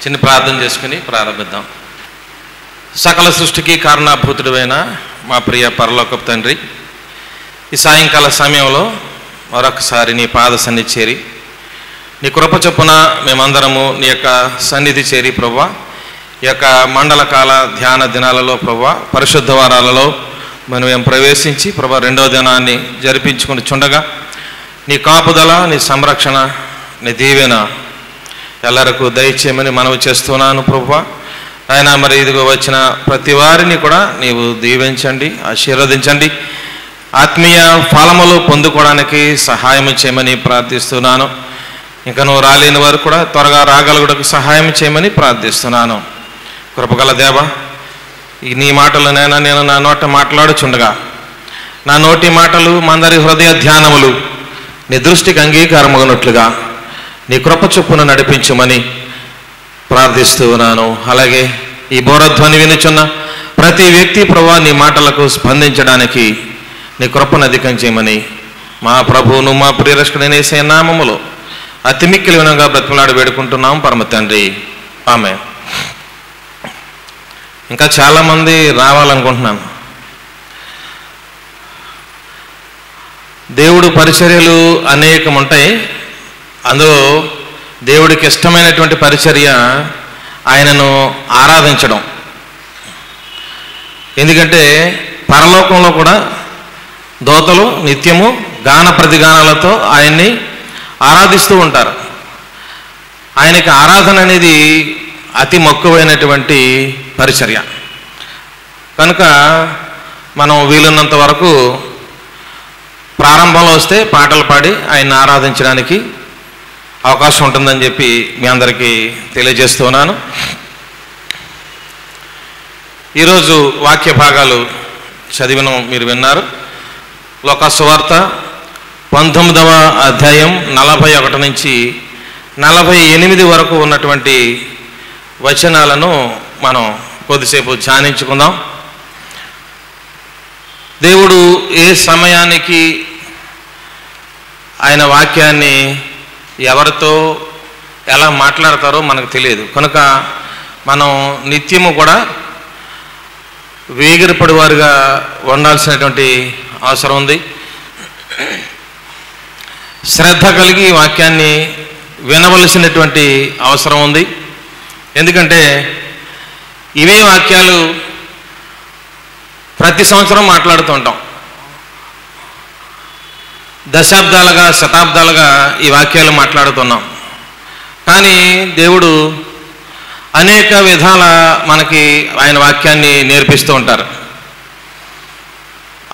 చిన్న ప్రార్థన చేసుకుని ప్రారంభిద్దాం. సకల సృష్టికి కారణాభూతుడైన మా ప్రియ పరలోకపు తండ్రి, ఈ సాయంకాల సమయంలో మరొకసారి నీ పాద సన్నిధి చేరి నీ కృప చొప్పున మేమందరము నీ యొక్క సన్నిధి చేరి ప్రభువా, ఈ యొక్క మండల కాల ధ్యాన దినాలలో ప్రభువా, పరిశుద్ధ వారాలలో మనం ప్రవేశించి ప్రభువా రెండవ దినాన్ని జరిపించుకుని చుండగా నీ కాపుదల, నీ సంరక్షణ, నీ దీవెన ఎల్లరకు దయచేయమని మనవి చేస్తున్నాను ప్రభువా. ఆయన మరి ఇదిగో వచ్చిన ప్రతి వారిని కూడా నీవు దీవించండి, ఆశీర్వదించండి, ఆత్మీయ ఫలములు పొందుకోవడానికి సహాయం చేయమని ప్రార్థిస్తున్నాను. ఇంకా నువ్వు రాలేని వారు కూడా త్వరగా రాగలుగుటకు సహాయం చేయమని ప్రార్థిస్తున్నాను. కృపగల దేవ, ఈ నీ మాటలనైనా నేను నా నోట మాట్లాడుచుండగా నా నోటి మాటలు మందరి హృదయ ధ్యానములు నీ దృష్టికి అంగీకారమగినట్లుగా నీ కృప చొప్పున నడిపించమని ప్రార్థిస్తూ ఉన్నాను. అలాగే ఈ బోరధ్వని వినుచున్న ప్రతి వ్యక్తి ప్రభువా నీ మాటలకు స్పందించడానికి నీ కృపను అధికం చేయమని మా ప్రభువును మా ప్రియరక్షకుడైన యేసయ్య నామములో అతి మిక్కిలి వినంగా బ్రతిమలాడి వేడుకుంటున్నాం పరమ తండ్రి, ఆమేన్. ఇంకా చాలామంది రావాలనుకుంటున్నాను. దేవుడు పరిచర్యలు అనేకం ఉంటాయి. అందులో దేవుడికి ఇష్టమైనటువంటి పరిచర్య ఆయనను ఆరాధించడం. ఎందుకంటే పరలోకంలో కూడా దోతలు నిత్యము గాన ప్రతిగానాలతో ఆయన్ని ఆరాధిస్తూ ఉంటారు. ఆయనకి ఆరాధన అనేది అతి మక్కువైనటువంటి పరిచర్య. కనుక మనం వీలున్నంత వరకు ప్రారంభంలో వస్తే పాటలు పాడి ఆయన్ని ఆరాధించడానికి అవకాశం ఉంటుందని చెప్పి మీ అందరికీ తెలియజేస్తున్నాను. ఈరోజు వాక్య భాగాలు చదివిన మీరు విన్నారు. లోకా సువార్త 19వ అధ్యాయం 41 నుంచి 48 వరకు ఉన్నటువంటి వచనాలను మనం కొద్దిసేపు ధ్యానించుకుందాం. దేవుడు ఏ సమయానికి ఆయన వాక్యాన్ని ఎవరితో ఎలా మాట్లాడతారో మనకు తెలియదు. కనుక మనం నిత్యము కూడా వేగిరపడి వారుగా ఉండాల్సినటువంటి అవసరం ఉంది. శ్రద్ధ కలిగి వాక్యాన్ని వినవలసినటువంటి అవసరం ఉంది. ఎందుకంటే ఇవే వాక్యాలు ప్రతి సంవత్సరం మాట్లాడుతూ ఉంటాం. దశాబ్దాలుగా, శతాబ్దాలుగా ఈ వాక్యాలు మాట్లాడుతున్నాం. కానీ దేవుడు అనేక విధాల మనకి ఆయన వాక్యాన్ని నేర్పిస్తూ ఉంటారు.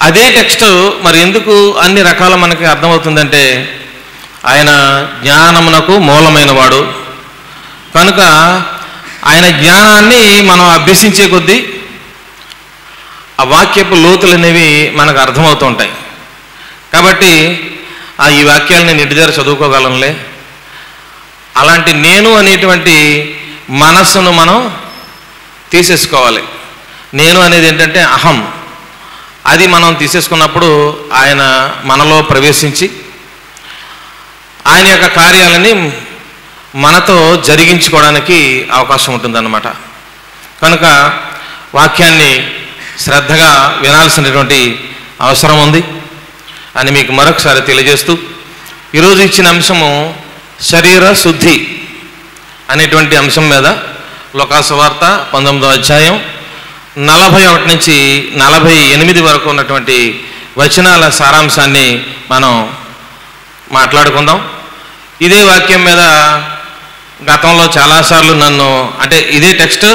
అదే టెక్స్ట్ మరి ఎందుకు అన్ని రకాల మనకి అర్థమవుతుందంటే ఆయన జ్ఞానమునకు మూలమైన వాడు. కనుక ఆయన జ్ఞానాన్ని మనం అభ్యసించే కొద్దీ ఆ వాక్యపు లోతులు అనేవి మనకు అర్థమవుతూ ఉంటాయి. కాబట్టి ఈ వాక్యాలను నేను ఇంటి దగ్గర చదువుకోగలంలే, అలాంటి నేను అనేటువంటి మనస్సును మనం తీసేసుకోవాలి. నేను అనేది ఏంటంటే అహం. అది మనం తీసేసుకున్నప్పుడు ఆయన మనలో ప్రవేశించి ఆయన యొక్క కార్యాలని మనతో జరిగించుకోవడానికి అవకాశం ఉంటుందన్నమాట. కనుక వాక్యాన్ని శ్రద్ధగా వినాల్సినటువంటి అవసరం ఉంది అని మీకు మరొకసారి తెలియజేస్తూ, ఈరోజు ఇచ్చిన అంశము శరీర శుద్ధి అనేటువంటి అంశం మీద లోకా సువార్త 19వ అధ్యాయం 41 నుంచి 48 వరకు ఉన్నటువంటి వచనాల సారాంశాన్ని మనం మాట్లాడుకుందాం. ఇదే వాక్యం మీద గతంలో చాలాసార్లు నన్ను, అంటే ఇదే టెక్స్ట్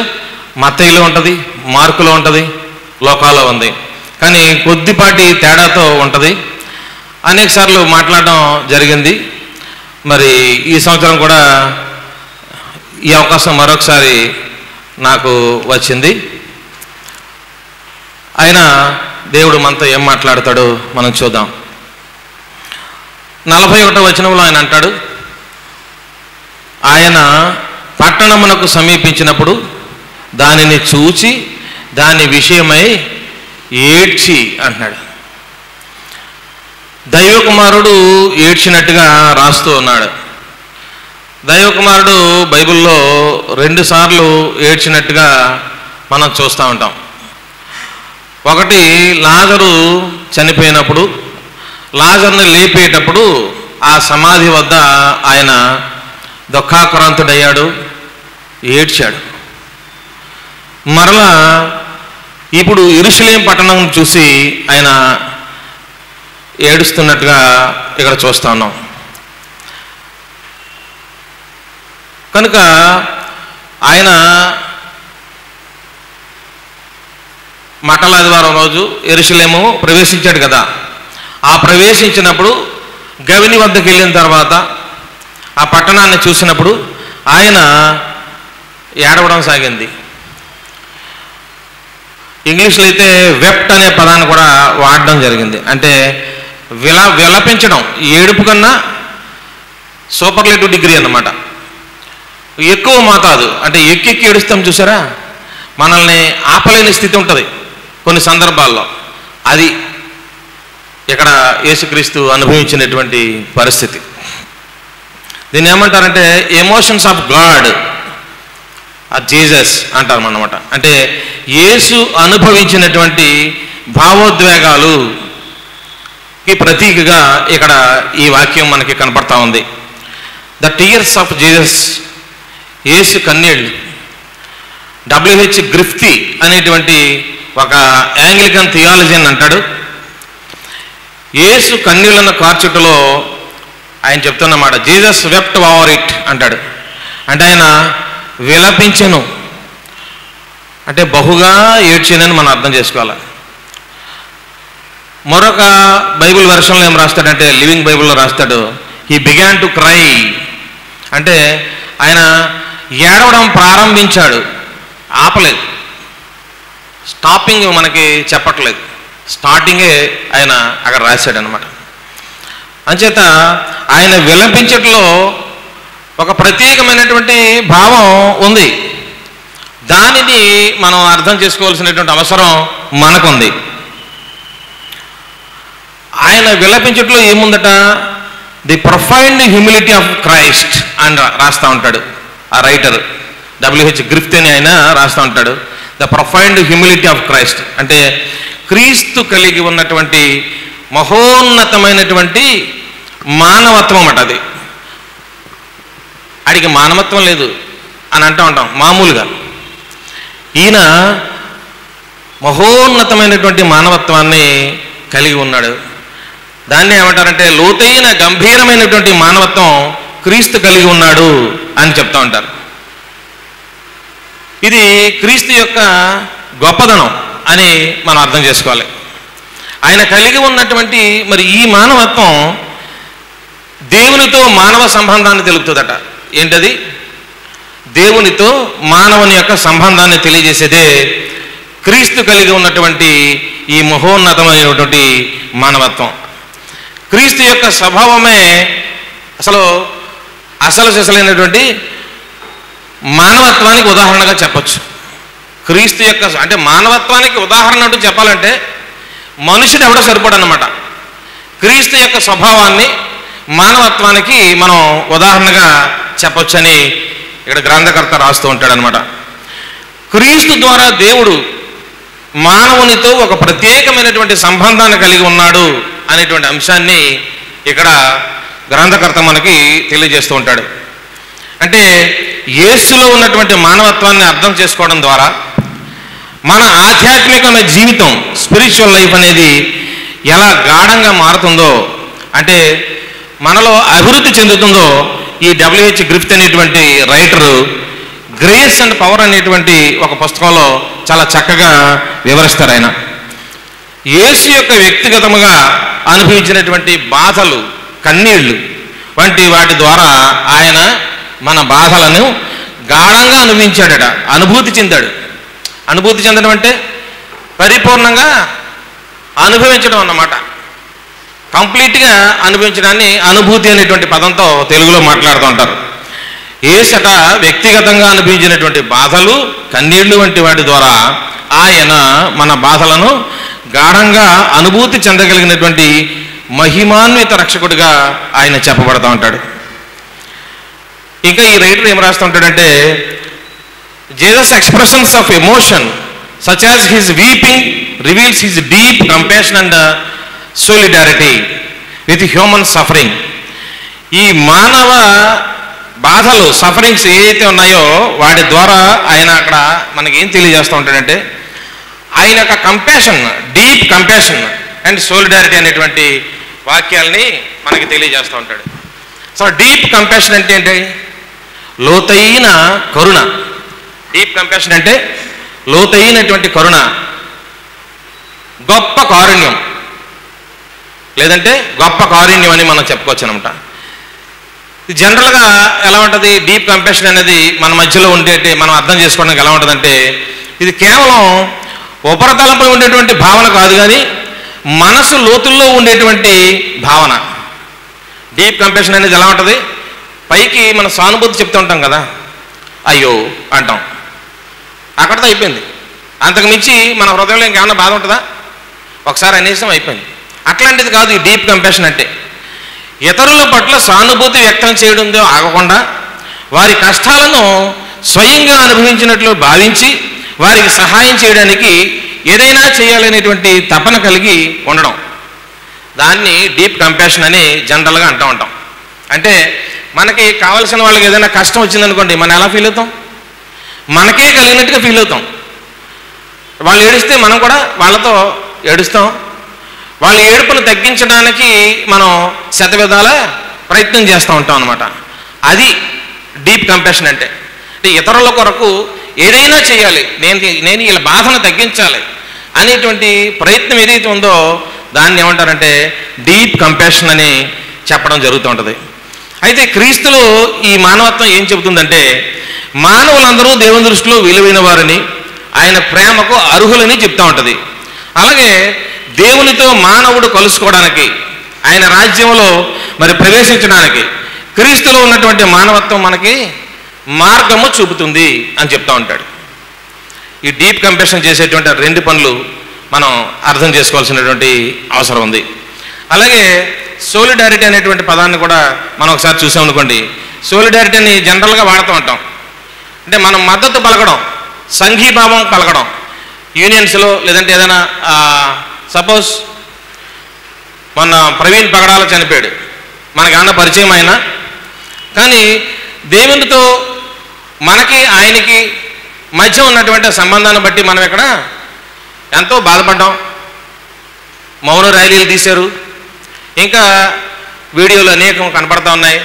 మత్తయిలో ఉంటుంది, మార్కులో ఉంటుంది, లోకాలో ఉంది, కానీ కొద్దిపాటి తేడాతో ఉంటుంది. అనేక సార్లు మాట్లాడడం జరిగింది. మరి ఈ సంవత్సరం కూడా ఈ అవకాశం మరొకసారి నాకు వచ్చింది. అయినా దేవుడు మనతో ఏం మాట్లాడతాడో మనం చూద్దాం. 41వ వచనంలో ఆయన అంటాడు, ఆయన పట్టణమునకు సమీపించినప్పుడు దానిని చూచి దాని విషయమై ఏడ్చి అంటున్నాడు. దైవకుమారుడు ఏడ్చినట్టుగా రాస్తూ ఉన్నాడు. దైవకుమారుడు బైబిల్లో 2 సార్లు ఏడ్చినట్టుగా మనం చూస్తూ ఉంటాం. ఒకటి లాజరు చనిపోయినప్పుడు, లాజర్ని లేపేటప్పుడు ఆ సమాధి వద్ద ఆయన దుఃఖాక్రాంతుడయ్యాడు, ఏడ్చాడు. మరలా ఇప్పుడు యెరూషలేము పట్టణం చూసి ఆయన ఏడుస్తున్నట్టుగా ఇక్కడ చూస్తా ఉన్నాం. కనుక ఆయన మట్టల ఆదివారం రోజు యెరూషలేము ప్రవేశించాడు కదా. ఆ ప్రవేశించినప్పుడు గవిని వద్దకు వెళ్ళిన తర్వాత ఆ పట్టణాన్ని చూసినప్పుడు ఆయన ఏడవడం సాగింది. ఇంగ్లీష్లో అయితే వెప్ట్ అనే పదాన్ని కూడా వాడడం జరిగింది. అంటే విలపించడం, ఏడుపు కన్నా సూపర్లేటివ్ డిగ్రీ అన్నమాట. ఎక్కువ మోతాదు, అంటే ఎక్కి ఏడుస్తాం చూసారా, మనల్ని ఆపలేని స్థితి ఉంటుంది కొన్ని సందర్భాల్లో. అది ఇక్కడ యేసుక్రీస్తు అనుభవించినటువంటి పరిస్థితి. దీన్ని ఏమంటారంటే ఎమోషన్స్ ఆఫ్ గాడ్, జీసస్ అంటారు అన్నమాట. అంటే యేసు అనుభవించినటువంటి భావోద్వేగాలుకి ప్రతీకగా ఇక్కడ ఈ వాక్యం మనకి కనపడతా ఉంది. ద టీయర్స్ ఆఫ్ జీసస్, యేసు కన్నీళ్ళు. W.H. గ్రిఫ్తీ అనేటువంటి ఒక యాంగ్లికన్ థియాలజియన్ అంటాడు, యేసు కన్నీళ్లను కార్చుటలో ఆయన చెప్తున్నమాట, జీసస్ వెప్ట్ ఓవర్ ఇట్ అంటాడు. అంటే ఆయన విలపించెను, అంటే బహుగా ఏడ్చినని మనం అర్థం చేసుకోవాలి. మరొక బైబిల్ వెర్షన్లో ఏం రాస్తాడంటే, లివింగ్ బైబిల్లో రాస్తాడు, హీ బిగాన్ టు క్రై. అంటే ఆయన ఏడవడం ప్రారంభించాడు, ఆపలేదు. స్టాపింగ్ మనకి చెప్పట్లేదు, స్టార్టింగే ఆయన అక్కడ రాశాడు అనమాట. అంచేత ఆయన విలపించట్లో ఒక ప్రత్యేకమైనటువంటి భావం ఉంది. దానిని మనం అర్థం చేసుకోవాల్సినటువంటి అవసరం మనకుంది. ఆయన విలపించట్లో ఏముందట, ది ప్రొఫైండ్ హ్యూమిలిటీ ఆఫ్ క్రైస్ట్ అని రాస్తూ ఉంటాడు ఆ రైటర్ W.H. గ్రిఫ్తీ అని ఆయన రాస్తూ ఉంటాడు. ద ప్రొఫైండ్ హ్యూమిలిటీ ఆఫ్ క్రైస్ట్ అంటే క్రీస్తు కలిగి ఉన్నటువంటి మహోన్నతమైనటువంటి మానవత్వం అట. అది అడిగి మానవత్వం లేదు అని అంటూ ఉంటాం మామూలుగా. ఈయన మహోన్నతమైనటువంటి మానవత్వాన్ని కలిగి ఉన్నాడు. దాన్ని ఏమంటారంటే లోతైన గంభీరమైనటువంటి మానవత్వం క్రీస్తు కలిగి ఉన్నాడు అని చెప్తా ఉంటారు. ఇది క్రీస్తు యొక్క గొప్పదనం అని మనం అర్థం చేసుకోవాలి. ఆయన కలిగి ఉన్నటువంటి మరి ఈ మానవత్వం దేవునితో మానవ సంబంధాన్ని తెలుపుతుందట. ఏంటది? దేవునితో మానవుని యొక్క సంబంధాన్ని తెలియజేసేదే క్రీస్తు కలిగి ఉన్నటువంటి ఈ మహోన్నతమైనటువంటి మానవత్వం. క్రీస్తు యొక్క స్వభావమే అసలు సిసలైనటువంటి మానవత్వానికి ఉదాహరణగా చెప్పచ్చు. క్రీస్తు యొక్క అంటే మానవత్వానికి ఉదాహరణ అంటూ చెప్పాలంటే మనుషుడు ఎవడో సరిపడన్నమాట. క్రీస్తు యొక్క స్వభావాన్ని మానవత్వానికి మనం ఉదాహరణగా చెప్పొచ్చని ఇక్కడ గ్రంథకర్త రాస్తూ ఉంటాడనమాట. క్రీస్తు ద్వారా దేవుడు మానవునితో ఒక ప్రత్యేకమైనటువంటి సంబంధాన్ని కలిగి ఉన్నాడు అనేటువంటి అంశాన్ని ఇక్కడ గ్రంథకర్త మనకి తెలియజేస్తూ ఉంటాడు. అంటే యేసులో ఉన్నటువంటి మానవత్వాన్ని అర్థం చేసుకోవడం ద్వారా మన ఆధ్యాత్మికమైన జీవితం, స్పిరిచువల్ లైఫ్ అనేది ఎలా గాఢంగా మారుతుందో, అంటే మనలో అభివృద్ధి చెందుతుందో ఈ W.H. గ్రిఫ్తీ అనేటువంటి రైటరు గ్రేస్ అండ్ పవర్ అనేటువంటి ఒక పుస్తకంలో చాలా చక్కగా వివరిస్తారు. ఆయన యేసు యొక్క వ్యక్తిగతముగా అనుభవించినటువంటి బాధలు, కన్నీళ్లు వంటి వాటి ద్వారా ఆయన మన బాధలను గాఢంగా అనుభవించాడట, అనుభూతి చెందాడు. అనుభూతి చెందడం అంటే పరిపూర్ణంగా అనుభవించడం అన్నమాట. కంప్లీట్గా అనుభవించడాన్ని అనుభూతి అనేటువంటి పదంతో తెలుగులో మాట్లాడుతూ ఉంటారు. యేసట వ్యక్తిగతంగా అనుభవించినటువంటి బాధలు, కన్నీళ్లు వంటి వాటి ద్వారా ఆయన మన బాధలను గాఢంగా అనుభూతి ఇంకా ఈ రైటర్ ఏం రాస్తుంటాడంటే, Jesus expressions of emotion such as his weeping reveals his deep compassion and solidarity with human suffering. ఈ మానవ బాధలు, సఫరింగ్స్ ఏవైతే ఉన్నాయో వాటి ద్వారా ఆయన అక్కడ మనకి ఏం తెలియజేస్తూ ఉంటాడంటే, ఆయన యొక్క compassion, deep compassion and solidarity అనేటువంటి వాక్యాలని మనకి తెలియజేస్తూ ఉంటాడు. సో డీప్ కంపాషన్ అంటే ఏంటి? లోతైన కరుణ. డీప్ కంపాషన్ అంటే లోతైనటువంటి కరుణ, గొప్ప కారుణ్యం, లేదంటే గొప్ప కారుణ్యం అని మనం చెప్పుకోవచ్చు అనమాట. జనరల్గా ఎలా ఉంటుంది డీప్ కంపాషన్ అనేది మన మధ్యలో ఉండేటి మనం అర్థం చేసుకోవడానికి ఎలా ఉంటుందంటే, ఇది కేవలం ఉపరితలంపై ఉండేటువంటి భావన కాదు, కానీ మనసు లోతుల్లో ఉండేటువంటి భావన. డీప్ కంపాషన్ అనేది ఎలా ఉంటుంది? పైకి మన సానుభూతి చెప్తూ ఉంటాం కదా, అయ్యో అంటాం, అక్కడితో అయిపోయింది. అంతకు మించి మన హృదయంలో ఇంకేమన్నా బాధ ఉంటుందా? ఒకసారి అనేసం అయిపోయింది. అట్లాంటిది కాదు ఈ డీప్ కంపాషన్ అంటే. ఇతరుల పట్ల సానుభూతి వ్యక్తం చేయడంతో ఆగకుండా వారి కష్టాలను స్వయంగా అనుభవించినట్లు భావించి వారికి సహాయం చేయడానికి ఏదైనా చేయాలనేటువంటి తపన కలిగి ఉండడం, దాన్ని డీప్ కంపాషన్ అని జనరల్గా అంటూ ఉంటాం. అంటే మనకి కావాల్సిన వాళ్ళకి ఏదైనా కష్టం వచ్చిందనుకోండి, మనం ఎలా ఫీల్ అవుతాం? మనకే కలిగినట్టుగా ఫీల్ అవుతాం. వాళ్ళు ఏడిస్తే మనం కూడా వాళ్ళతో ఏడుస్తాం. వాళ్ళ ఏడుపును తగ్గించడానికి మనం శతవిధాల ప్రయత్నం చేస్తూ ఉంటాం అనమాట. అది డీప్ కంపాషన్ అంటే. ఇతరుల కొరకు ఏదైనా చేయాలి, నేను వీళ్ళ బాధను తగ్గించాలి అనేటువంటి ప్రయత్నం ఏదైతే ఉందో దాన్ని ఏమంటారంటే డీప్ కంపాషన్ అని చెప్పడం జరుగుతూ ఉంటుంది. అయితే క్రీస్తులో ఈ మానవత్వం ఏం చెబుతుందంటే, మానవులందరూ దేవుని దృష్టిలో విలువైన వారని, ఆయన ప్రేమకు అర్హులని చెప్తూ ఉంటుంది. అలాగే దేవునితో మానవుడు కలుసుకోవడానికి, ఆయన రాజ్యంలో మరి ప్రవేశించడానికి క్రీస్తులో ఉన్నటువంటి మానవత్వం మనకి మార్గము చూపుతుంది అని చెప్తూ ఉంటాడు. ఈ డీప్ కంపాషన్ చేసేటువంటి రెండు పనులు మనం అర్థం చేసుకోవాల్సినటువంటి అవసరం ఉంది. అలాగే సోలిడారిటీ అనేటువంటి పదాన్ని కూడా మనం ఒకసారి చూసామనుకోండి. సోలిడారిటీని జనరల్గా వాడుతూ ఉంటాం. అంటే మనం మద్దతు పలకడం, సంఘీభావం పలకడం, యూనియన్స్లో, లేదంటే ఏదైనా సపోజ్ మొన్న ప్రవీణ్ పగడాల చనిపోయాడు, మనకేమన్నా పరిచయం అయినా, కానీ దేవునితో మనకి ఆయనకి మధ్య ఉన్నటువంటి సంబంధాన్ని బట్టి మనం ఇక్కడ ఎంతో బాధపడ్డాం. మౌన ర్యాలీలు తీశారు, ఇంకా వీడియోలు అనేకం కనపడతా ఉన్నాయి.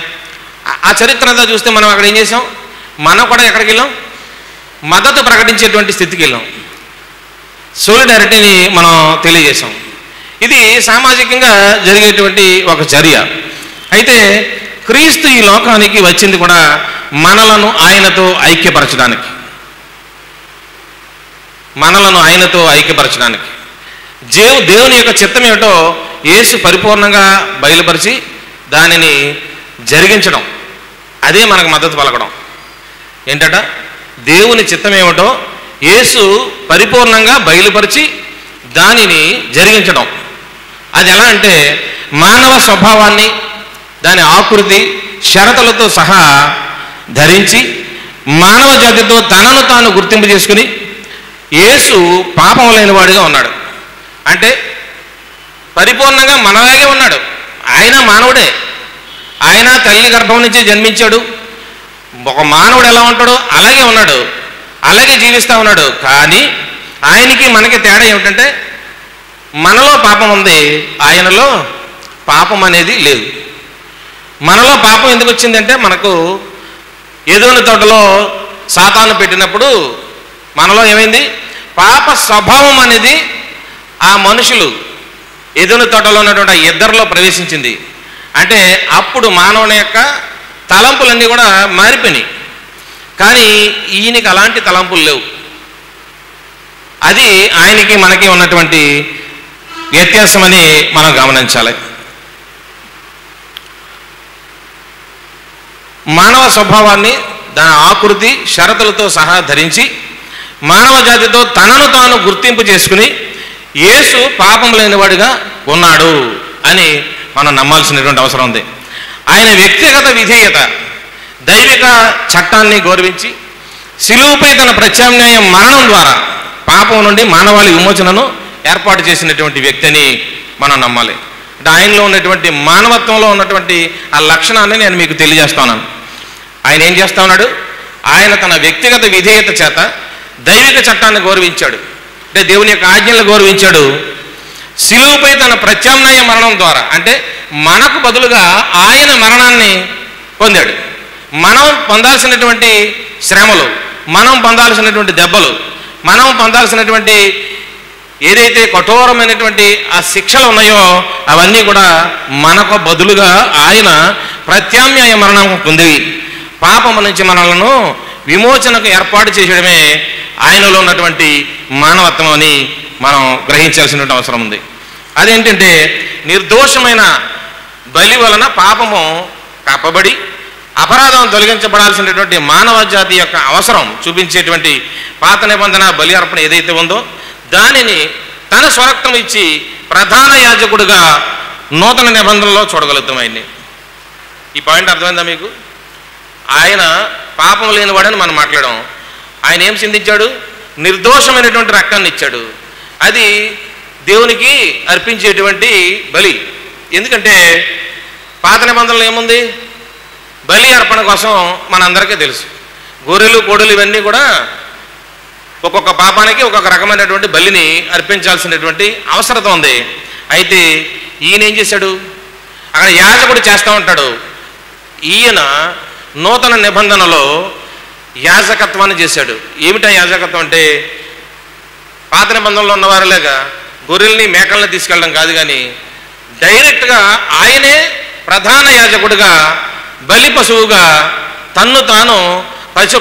ఆ చరిత్ర అంతా చూస్తే మనం అక్కడ ఏం చేసాం? మనం కూడా ఎక్కడికి వెళ్ళాం? మద్దతు ప్రకటించేటువంటి స్థితికి వెళ్ళాం. సోలిడారిటీని మనం తెలియజేసాం. ఇది సామాజికంగా జరిగేటువంటి ఒక చర్య. అయితే క్రీస్తు ఈ లోకానికి వచ్చింది కూడా మనలను ఆయనతో ఐక్యపరచడానికి. మనలను ఆయనతో ఐక్యపరచడానికి దేవుని యొక్క చిత్తం ఏమిటో యేసు పరిపూర్ణంగా బయలుపరిచి దానిని జరిగించడం, అదే మనకు మద్దతు పలకడం. ఏంటట? దేవుని చిత్తం ఏమిటో యేసు పరిపూర్ణంగా బయలుపరిచి దానిని జరిగించడం. అది ఎలా అంటే, మానవ స్వభావాన్ని, దాని ఆకృతి షరతులతో సహా ధరించి మానవ జాతితో తనను తాను గుర్తింపు చేసుకుని యేసు పాపం లేనివాడిగా ఉన్నాడు. అంటే పరిపూర్ణంగా మనలాగే ఉన్నాడు. ఆయన మానవుడే, ఆయన తల్లి గర్భం నుంచి జన్మించాడు. ఒక మానవుడు ఎలా ఉంటాడో అలాగే ఉన్నాడు, అలాగే జీవిస్తూ ఉన్నాడు. కానీ ఆయనకి మనకి తేడా ఏమిటంటే, మనలో పాపం ఉంది, ఆయనలో పాపం అనేది లేదు. మనలో పాపం ఎందుకు వచ్చిందంటే, మనకు ఏదోని తోటలో సాతాను పెట్టినప్పుడు మనలో ఏమైంది? పాప స్వభావం అనేది ఆ మనుషులు ఏదోని తోటలో ఉన్నటువంటి ఆ ఇద్దరిలో ప్రవేశించింది. అంటే అప్పుడు మానవుని యొక్క తలంపులన్నీ కూడా మారిపోయినాయి. కానీ ఈయనకి అలాంటి తలంపులు లేవు. అది ఆయనకి మనకి ఉన్నటువంటి వ్యత్యాసమని మనం గమనించాలి. మానవ స్వభావాన్ని, దాని ఆకృతి షరతులతో సహా ధరించి మానవ జాతితో తనను తాను గుర్తింపు చేసుకుని యేసు పాపం లేనివాడిగా ఉన్నాడు అని మనం నమ్మాల్సినటువంటి అవసరం ఉంది. ఆయన వ్యక్తిగత విధేయత, దైవిక చట్టాన్ని గౌరవించి శిలువపై తన ప్రత్యామ్నాయ మరణం ద్వారా పాపం నుండి మానవాళి విమోచనను ఏర్పాటు చేసినటువంటి వ్యక్తి అని మనం నమ్మాలి. అంటే ఆయనలో ఉన్నటువంటి మానవత్వంలో ఉన్నటువంటి ఆ లక్షణాన్ని నేను మీకు తెలియజేస్తున్నాను. ఆయన ఏం చేస్తా ఉన్నాడు? ఆయన తన వ్యక్తిగత విధేయత చేత దైవిక చట్టాన్ని గౌరవించాడు, అంటే దేవుని యొక్క ఆజ్ఞలను గౌరవించాడు. శిలువపై తన ప్రత్యామ్నాయ మరణం ద్వారా, అంటే మనకు బదులుగా ఆయన మరణాన్ని పొందాడు. మనం పొందాల్సినటువంటి శ్రమలు, మనం పొందాల్సినటువంటి దెబ్బలు, మనం పొందాల్సినటువంటి ఏదైతే కఠోరమైనటువంటి ఆ శిక్షలు ఉన్నాయో అవన్నీ కూడా మనకు బదులుగా ఆయన ప్రత్యామ్నాయ మరణం పొంది పాపము నుంచి మనలను విమోచనకు ఏర్పాటు చేయడమే ఆయనలో ఉన్నటువంటి మానవత్వం అని మనం గ్రహించాల్సినటువంటి అవసరం ఉంది. అదేంటంటే నిర్దోషమైన బలి వలన పాపము కప్పబడి అపరాధం తొలగించబడాల్సినటువంటి మానవ జాతి యొక్క అవసరం చూపించేటువంటి పాత నిబంధన బలి అర్పణ ఏదైతే ఉందో దానిని తన స్వరక్తం ఇచ్చి ప్రధాన యాజకుడిగా నూతన నిబంధనలో చూడగలుగుతాం ఆయన్ని. ఈ పాయింట్ అర్థమైందా మీకు? ఆయన పాపం లేనివాడని మనం మాట్లాడాం. ఆయన ఏం చిందించాడు? నిర్దోషమైనటువంటి రక్తాన్ని ఇచ్చాడు. అది దేవునికి అర్పించేటువంటి బలి. ఎందుకంటే పాత నిబంధనలు ఏముంది? బలి అర్పణ కోసం మనందరికీ తెలుసు. గొర్రెలు కోడలు ఇవన్నీ కూడా ఒక్కొక్క పాపానికి ఒక్కొక్క రకమైనటువంటి బలిని అర్పించాల్సినటువంటి అవసరత ఉంది. అయితే ఈయన ఏం చేశాడు? అక్కడ యాజకుడు చేస్తూ ఉంటాడు. ఈయన నూతన నిబంధనలో యాజకత్వాన్ని చేశాడు. ఏమిటా యాజకత్వం అంటే పాత నిబంధనలో ఉన్నవారులేగా గొర్రెల్ని మేకల్ని తీసుకెళ్ళడం కాదు, కానీ డైరెక్ట్గా ఆయనే ప్రధాన యాజకుడిగా బలి పశువుగా తన్ను తాను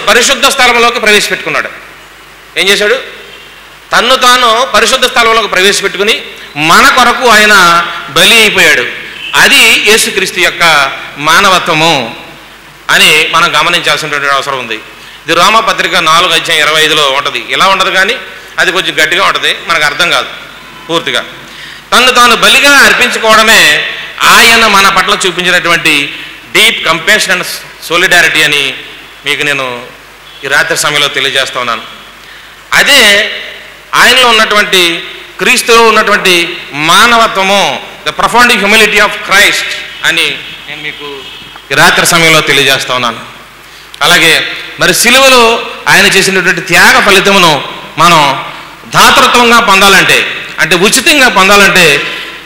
పరిశుద్ధ స్థలంలోకి ప్రవేశపెట్టుకున్నాడు. ఏం చేశాడు? తన్ను తాను పరిశుద్ధ స్థలంలోకి ప్రవేశపెట్టుకుని మన కొరకు ఆయన బలి అయిపోయాడు. అది యేసుక్రీస్తు యొక్క మానవత్వము అని మనం గమనించాల్సినటువంటి అవసరం ఉంది. ఇది రోమాపత్రిక 4:25 ఉంటుంది. ఇలా ఉండదు, కానీ అది కొంచెం గట్టిగా ఉంటుంది, మనకు అర్థం కాదు పూర్తిగా. తను తాను బలిగా అర్పించుకోవడమే ఆయన మన పట్ల చూపించినటువంటి డీప్ కంపాషన్ అండ్ సోలిడారిటీ అని మీకు నేను ఈ రాత్రి సమయంలో తెలియజేస్తా ఉన్నాను. అదే ఆయనలో ఉన్నటువంటి క్రీస్తులో ఉన్నటువంటి మానవత్వము, the profound humility of Christ అని నేను మీకు ఈ రాత్రి సమయంలో తెలియజేస్తా ఉన్నాను. అలాగే మరి సిలువలో ఆయన చేసినటువంటి త్యాగ ఫలితమును మనం దాతృత్వంగా పొందాలంటే, అంటే ఉచితంగా పొందాలంటే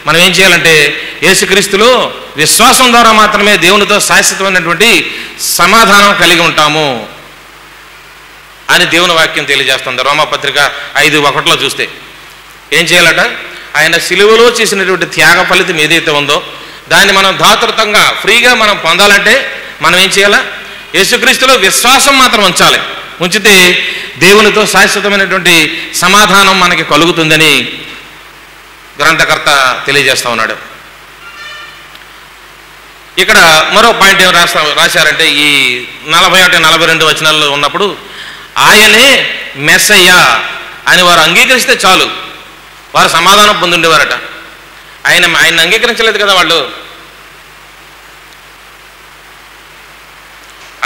మనం ఏం చేయాలంటే యేసుక్రీస్తులో విశ్వాసం ద్వారా మాత్రమే దేవునితో శాశ్వతమైనటువంటి సమాధానం కలిగి ఉంటాము అని దేవుని వాక్యం తెలియజేస్తుంది. రోమాపత్రిక 5:1 చూస్తే ఏం చేయాలట? ఆయన సిలువలో చేసినటువంటి త్యాగ ఫలితం ఏదైతే ఉందో దాన్ని మనం దాతృత్వంగా ఫ్రీగా మనం పొందాలంటే మనం ఏం చేయాలా? యేసుక్రీస్తులో విశ్వాసం మాత్రం ఉంచాలి. ఉంచితే దేవునితో శాశ్వతమైనటువంటి సమాధానం మనకి కలుగుతుందని గ్రంథకర్త తెలియజేస్తా ఉన్నాడు. ఇక్కడ మరో పాయింట్ ఏం రాశారంటే ఈ 41-42 వచనాల్లో ఉన్నప్పుడు ఆయనే మెస్సయ్య అని వారు అంగీకరిస్తే చాలు, వారు సమాధానం పొందుండేవారట. ఆయన అంగీకరించలేదు కదా వాళ్ళు.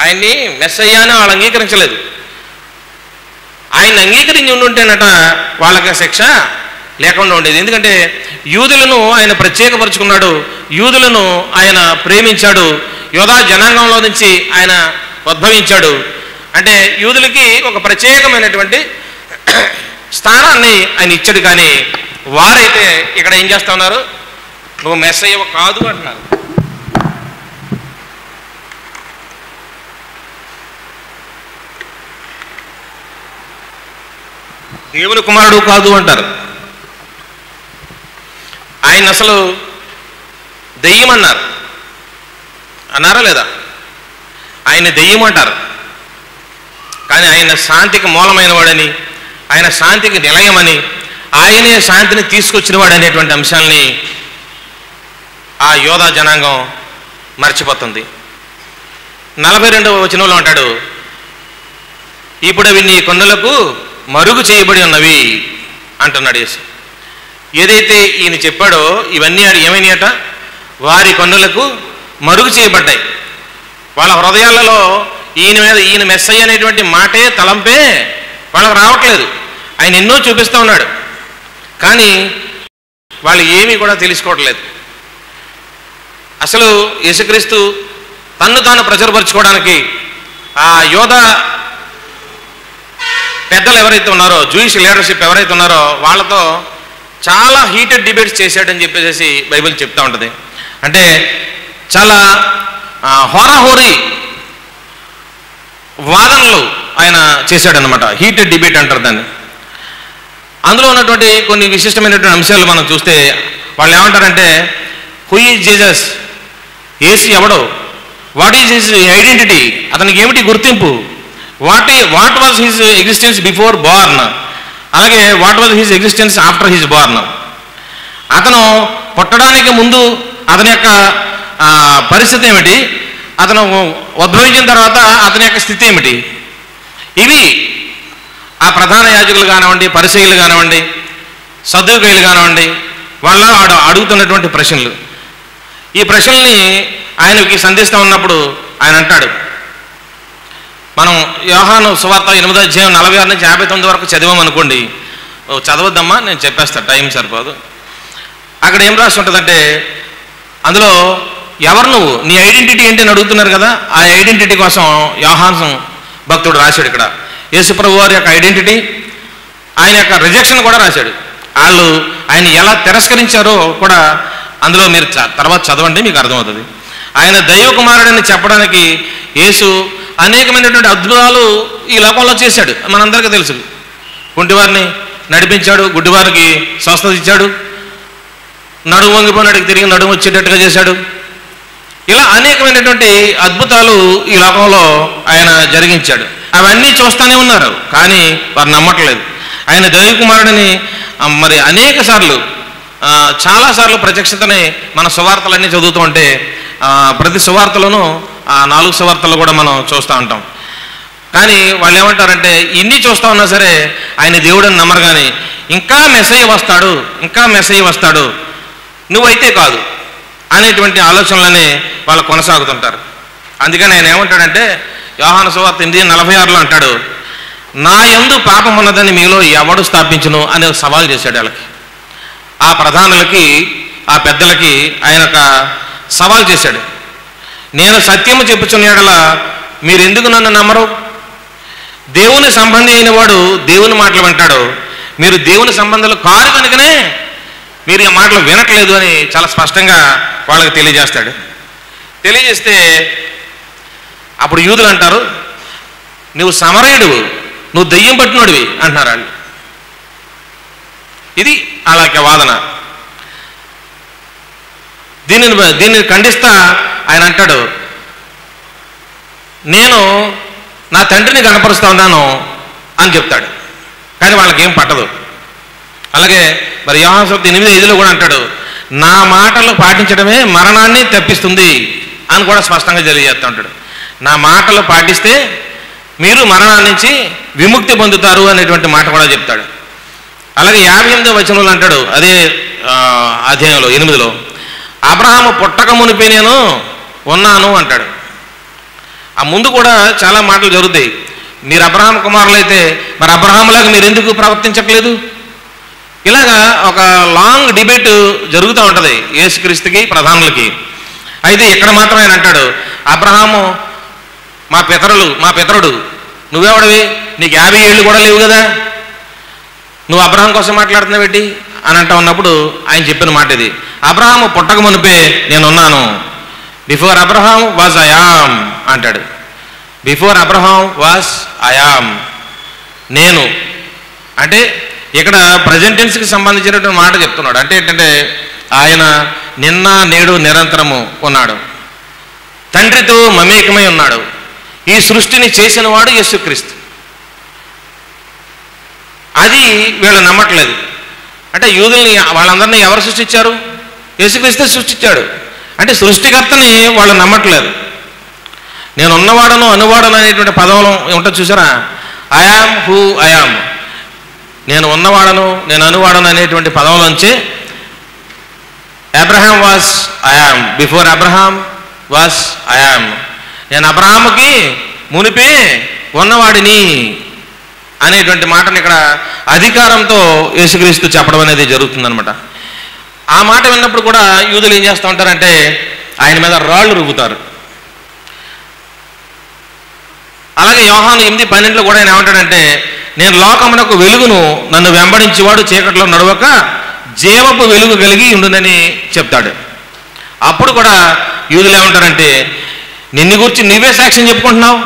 ఆయన్ని మెస్సయ్య అని వాళ్ళు అంగీకరించలేదు. ఆయన అంగీకరించి ఉండుంటేనట వాళ్ళకి శిక్ష లేకుండా ఉండేది. ఎందుకంటే యూదులను ఆయన ప్రత్యేకపరుచుకున్నాడు, యూదులను ఆయన ప్రేమించాడు, యోధా జనాంగంలో నుంచి ఆయన ఉద్భవించాడు. అంటే యూదులకి ఒక ప్రత్యేకమైనటువంటి స్థానాన్ని ఆయన ఇచ్చాడు. కానీ వారైతే ఇక్కడ ఏం చేస్తా ఉన్నారు? నువ్వు మెస్సయ్య కాదు అంటున్నారు. దేవుని కుమారుడు కాదు అంటారు. ఆయన అసలు దెయ్యం అన్నారా లేదా? ఆయన దెయ్యం అంటారు. కానీ ఆయన శాంతికి మూలమైన వాడని, ఆయన శాంతికి నిలయమని, ఆయనే శాంతిని తీసుకొచ్చిన వాడు అనేటువంటి అంశాలని ఆ యోధా జనాంగం మర్చిపోతుంది. 42వ వచనంలో అంటాడు, ఇప్పుడు అవి నీ కన్నులకు మరుగు చేయబడి ఉన్నవి అంటున్నాడు యేసు. ఏదైతే ఈయన చెప్పాడో ఇవన్నీ ఏమైనాయట? వారి కన్నులకు మరుగు చేయబడ్డాయి. వాళ్ళ హృదయాలలో ఈయన మెస్సయ్య అనేటువంటి మాటే తలంపే వాళ్ళకు రావట్లేదు. ఆయన ఎన్నో చూపిస్తూ ఉన్నాడు, కానీ వాళ్ళు ఏమీ కూడా తెలుసుకోవట్లేదు. అసలు యేసుక్రీస్తు తన్ను తాను ప్రచురపరచుకోవడానికి ఆ యోధ పెద్దలు ఎవరైతే ఉన్నారో, జూయిష్ లీడర్షిప్ ఎవరైతే ఉన్నారో వాళ్ళతో చాలా హీటెడ్ డిబేట్స్ చేశాడని చెప్పేసి బైబిల్ చెప్తూ ఉంటుంది. అంటే చాలా హోరాహోరీ వాదనలు ఆయన చేశాడనమాట. హీటెడ్ డిబేట్ అంటారు దాన్ని. అందులో ఉన్నటువంటి కొన్ని విశిష్టమైనటువంటి అంశాలు మనం చూస్తే వాళ్ళు ఏమంటారంటే, హూ ఈజ్ జీసస్, యేసు ఎవడో, వాట్ ఈజ్ హిజ్ ఐడెంటిటీ, అతనికి ఏమిటి గుర్తింపు, what was his existence before born, అలాగే what was his existence after his born, అతను పుట్టడానికి ముందు అతని యొక్క పరిస్థితి ఏమిటి, అతను ఉద్భవించిన తర్వాత అతని యొక్క స్థితి ఏమిటి. ఇవి ఆ ప్రధాన యాజకులు కానివ్వండి, పరిసయ్యులు కానివ్వండి, సద్దూకయ్యులు కానివ్వండి, వాళ్ళ అడుగుతున్నటువంటి ప్రశ్నలు. ఈ ప్రశ్నల్ని ఆయనకి సంధిస్తూ ఉన్నప్పుడు ఆయన అంటాడు, మనం యోహాను సువార్త 8వ అధ్యాయం 46 నుంచి 59 వరకు చదివామనుకోండి. చదవద్దమ్మా, నేను చెప్పేస్తాను, టైం సరిపోదు. అక్కడ ఏం రాసి ఉంటుందంటే, అందులో ఎవరు నువ్వు, నీ ఐడెంటిటీ ఏంటి అని అడుగుతున్నారు కదా, ఆ ఐడెంటిటీ కోసం యోహాను భక్తుడు రాశాడు ఇక్కడ యేసుప్రభు వారి యొక్క ఐడెంటిటీ, ఆయన యొక్క రిజెక్షన్ కూడా రాశాడు. వాళ్ళు ఆయన ఎలా తిరస్కరించారో కూడా అందులో మీరు తర్వాత చదవండి, మీకు అర్థమవుతుంది. ఆయన దైవ కుమారుడని చెప్పడానికి యేసు అనేకమైనటువంటి అద్భుతాలు ఈ లోకంలో చేశాడు, మనందరికీ తెలుసు. కుంటివారిని నడిపించాడు, గుడ్డివారికి స్వస్థత ఇచ్చాడు, నడుము వంగిపోయినడికి తిరిగి నడుము వచ్చేటట్టుగా చేశాడు. ఇలా అనేకమైనటువంటి అద్భుతాలు ఈ లోకంలో ఆయన జరిగించాడు. అవన్నీ చూస్తూనే ఉన్నారు, కానీ వారు నమ్మట్లేదు. ఆయన దైవ కుమారుడిని మరి అనేక సార్లు, చాలాసార్లు ప్రత్యక్షతని మన సువార్తలన్నీ చదువుతూ ఉంటే ప్రతి సువార్తలోనూ 4 సువార్తలు కూడా మనం చూస్తూ ఉంటాం. కానీ వాళ్ళు ఏమంటారంటే, ఇన్ని చూస్తూ ఉన్నా సరే ఆయన దేవుడని నమ్మరు, కానీ ఇంకా మెస్సయ్య వస్తాడు, ఇంకా మెస్సయ్య వస్తాడు, నువ్వైతే కాదు అనేటువంటి ఆలోచనలనే వాళ్ళు కొనసాగుతుంటారు. అందుకని ఆయన ఏమంటాడంటే, యోహాను సువార్త 8:46లో అంటాడు, నా యందు పాపం ఉన్నదని మీలో ఎవడు స్థాపించును అనే సవాల్ చేశాడు వాళ్ళకి. ఆ ప్రధానులకి, ఆ పెద్దలకి ఆయన ఒక సవాల్ చేశాడు. నేను సత్యము చెప్పుచున్న యెడల మీరు ఎందుకు నన్ను నమ్మరు? దేవుని సంబంధి అయిన వాడు దేవుని మాటలు వింటాడు, మీరు దేవుని సంబంధాలు కారు కనుకనే మీరు ఈ మాటలు వినట్లేదు అని చాలా స్పష్టంగా వాళ్ళకి తెలియజేస్తాడు. తెలియజేస్తే అప్పుడు యూదులు అంటారు, నువ్వు సమరయుడు, నువ్వు దెయ్యం పట్టినోడివి అంటున్నారు వాళ్ళు. ఇది అలాగే వాదన. దీన్ని ఖండిస్తా ఆయన అంటాడు, నేను నా తండ్రిని కనపరుస్తా ఉన్నాను అని చెప్తాడు. కానీ వాళ్ళకి ఏం పట్టదు. అలాగే మరి యోహాను సువార్త 8:5లో కూడా అంటాడు, నా మాటలు పాటించడమే మరణాన్ని తప్పిస్తుంది అని కూడా స్పష్టంగా తెలియజేస్తూ ఉంటాడు. నా మాటలు పాటిస్తే మీరు మరణాన్ని నుంచి విముక్తి పొందుతారు అనేటువంటి మాట కూడా చెప్తాడు. అలాగే 58వ వచనంలో అంటాడు, అదే అధ్యాయంలో 8లో, అబ్రహాము పుట్టక మునిపే నేను ఉన్నాను అంటాడు. ఆ ముందు కూడా చాలా మాటలు జరుగుతాయి. మీరు అబ్రహాం కుమారులైతే మరి అబ్రహాములాగా మీరు ఎందుకు ప్రవర్తించట్లేదు? ఇలాగా ఒక లాంగ్ డిబేట్ జరుగుతూ ఉంటుంది యేసుక్రీస్తుకి, ప్రధానులకి. అయితే ఇక్కడ మాత్రం ఆయన అంటాడు, అబ్రహాము మా పితరుడు, నువ్వెవడవి, నీకు 50 ఏళ్ళు కూడా లేవు కదా, నువ్వు అబ్రహాం కోసం మాట్లాడుతున్నావు ఏంటి అని అంటా ఉన్నప్పుడు ఆయన చెప్పిన మాట ఇది, అబ్రహాము పుట్టక మునిపే నేనున్నాను, బిఫోర్ అబ్రహాం వాజ్ ఐయామ్ అంటాడు. బిఫోర్ అబ్రహాం వాజ్ ఐయామ్, నేను అంటే ఇక్కడ ప్రజెంట్ టెన్స్కి సంబంధించినటువంటి మాట చెప్తున్నాడు. అంటే ఏంటంటే ఆయన నిన్న నేడు నిరంతరము ఉన్నాడు, తండ్రితో మమేకమై ఉన్నాడు. ఈ సృష్టిని చేసిన వాడు యేసుక్రీస్తు. అది వీళ్ళు నమ్మట్లేదు. అంటే యూదుల్ని వాళ్ళందరినీ ఎవరు సృష్టించారు? యేసుక్రీస్తు సృష్టించాడు. అంటే సృష్టికర్తని వాళ్ళు నమ్మట్లేదు. నేను ఉన్నవాడను అనువాడను అనేటువంటి పదం ఉంటుంది చూసారా, ఐయామ్ హూ ఐయామ్, నేను ఉన్నవాడను నేను అనువాడను అనేటువంటి పదంలోంచి Abraham was I am, before Abraham was I am, నేను అబ్రహాముకి మునిపే ఉన్నవాడిని అనేటువంటి మాటను ఇక్కడ అధికారంతో యేసుక్రీస్తు చెప్పడం అనేది జరుగుతుందనమాట. ఆ మాట విన్నప్పుడు కూడా యూదులు ఏం చేస్తూ ఉంటారంటే ఆయన మీద రాళ్ళు రువ్వుతారు. అలాగే యోహాను 8:12 కూడా ఆయన ఏమంటాడంటే, నేను లోకమునకు వెలుగును, నన్ను వెంబడించేవాడు చీకట్లో నడవక జీవపు వెలుగు కలిగి ఉండునని చెప్తాడు. అప్పుడు కూడా యూదులు ఏమంటారంటే, నిన్ను గురించి నువ్వే సాక్ష్యం చెప్పుకుంటున్నావు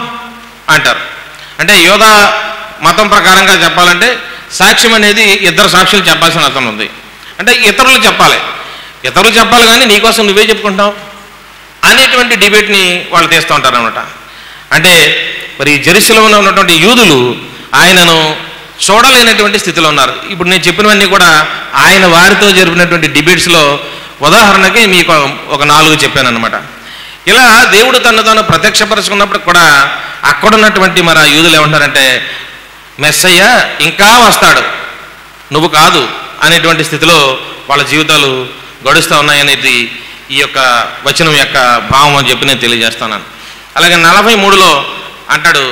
అంటారు. అంటే యోధా మతం ప్రకారంగా చెప్పాలంటే సాక్ష్యం అనేది ఇద్దరు సాక్షులు చెప్పాల్సిన అవసరం ఉంది. అంటే ఇతరులు చెప్పాలి కానీ నీకోసం నువ్వే చెప్పుకుంటావు అనేటువంటి డిబేట్ని వాళ్ళు తీస్తూ ఉంటారు అనమాట. అంటే మరి జెరూసలేములో ఉన్నటువంటి యూదులు ఆయనను చూడలేనటువంటి స్థితిలో ఉన్నారు. ఇప్పుడు నేను చెప్పినవన్నీ కూడా ఆయన వారితో జరిపినటువంటి డిబేట్స్లో ఉదాహరణకి మీకు ఒక 4 చెప్పాను అనమాట. ఇలా దేవుడు తను తాను ప్రత్యక్షపరుచుకున్నప్పుడు కూడా అక్కడున్నటువంటి మరి ఆ యూదులు ఏమంటారంటే, మెస్సయ్య ఇంకా వస్తాడు, నువ్వు కాదు అనేటువంటి స్థితిలో వాళ్ళ జీవితాలు గడుస్తూ ఉన్నాయనేది ఈ యొక్క వచనం యొక్క భావం అని చెప్పి నేను తెలియజేస్తున్నాను. అలాగే 43లో అంటాడు,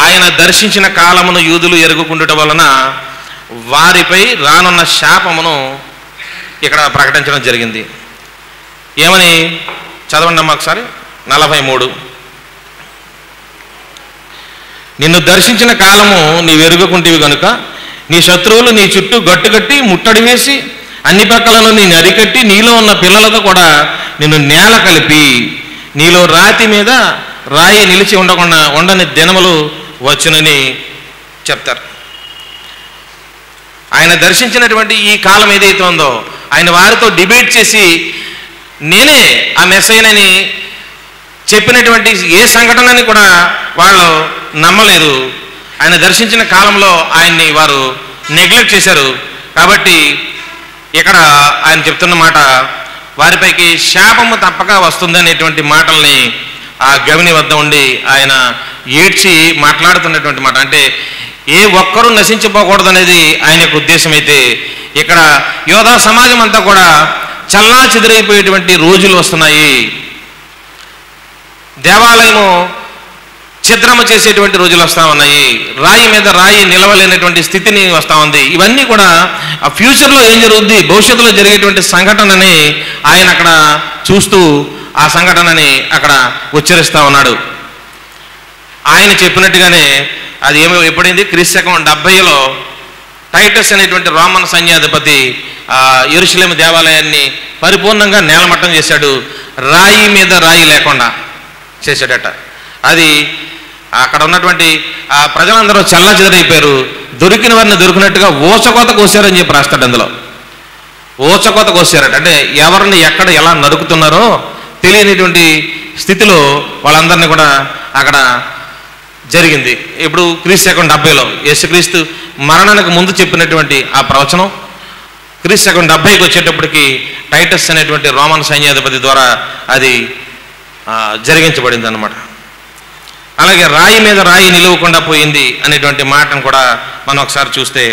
ఆయన దర్శించిన కాలమును యూదులు ఎరుగుకుండుట వలన వారిపై రానున్న శాపమును ఇక్కడ ప్రకటించడం జరిగింది. ఏమని చదవండి అమ్మా ఒకసారి. 43, నిన్ను దర్శించిన కాలము నీవు ఎరుగుకుంటేవి కనుక నీ శత్రువులు నీ చుట్టూ గట్టుకట్టి ముట్టడి వేసి అన్ని పక్కలను నేను అరికట్టి నీలో ఉన్న పిల్లలతో కూడా నిన్ను నేల కలిపి నీలో రాతి మీద రాయి నిలిచి ఉండని దినములు వచ్చునని చెప్తారు. ఆయన దర్శించినటువంటి ఈ కాలం ఏదైతే ఉందో ఆయన వారితో డిబేట్ చేసి నేనే ఆ మెస్సయ్యనని చెప్పినటువంటి ఏ సంఘటనని కూడా వాళ్ళు నమ్మలేదు. ఆయన దర్శించిన కాలంలో ఆయన్ని వారు నెగ్లెక్ట్ చేశారు. కాబట్టి ఇక్కడ ఆయన చెప్తున్న మాట, వారిపైకి శాపము తప్పక వస్తుంది అనేటువంటి మాటల్ని ఆ గవిని వద్ద ఉండి ఆయన ఏడ్చి మాట్లాడుతున్నటువంటి మాట. అంటే ఏ ఒక్కరూ నశించిపోకూడదు అనేది ఆయన యొక్క ఉద్దేశం అయితే, ఇక్కడ యోధా సమాజం అంతా కూడా చల్లా చెదిరైపోయేటువంటి రోజులు వస్తున్నాయి. దేవాలయము ఛిద్రము చేసేటువంటి రోజులు వస్తూ ఉన్నాయి. రాయి మీద రాయి నిలవలేనటువంటి స్థితిని వస్తూ ఉంది. ఇవన్నీ కూడా ఆ ఫ్యూచర్లో ఏం జరుగుద్ది, భవిష్యత్తులో జరిగేటువంటి సంఘటనని ఆయన అక్కడ చూస్తూ ఆ సంఘటనని అక్కడ ఉచ్చరిస్తూ ఉన్నాడు. ఆయన చెప్పినట్టుగానే అది ఎప్పుడైంది, క్రీస్తు 70లో టైటస్ అనేటువంటి రోమన్ సైన్యాధిపతి యెరూషలేము దేవాలయాన్ని పరిపూర్ణంగా నేలమట్టం చేశాడు. రాయి మీద రాయి లేకుండా చేశాడట. అది అక్కడ ఉన్నటువంటి ఆ ప్రజలందరూ చల్లా చెదరైపోయారు. దొరికిన వారిని దొరికినట్టుగా ఊచకోత కోసారని చెప్పి రాస్తాడు. అందులో ఊచకోత కోసారట. అంటే ఎవరిని ఎక్కడ ఎలా నరుకుతున్నారో తెలియనిటువంటి స్థితిలో వాళ్ళందరినీ కూడా అక్కడ జరిగింది. ఇప్పుడు క్రీస్తు 70లో యేసుక్రీస్తు మరణానికి ముందు చెప్పినటువంటి ఆ ప్రవచనం క్రీస్తు 70కి వచ్చేటప్పటికి టైటస్ అనేటువంటి రోమన్ సైన్యాధిపతి ద్వారా అది జరిగించబడింది అన్నమాట. అలాగే రాయి మీద రాయి నిలవకుండా పోయింది అనేటువంటి మాటను కూడా మనం ఒకసారి చూస్తే,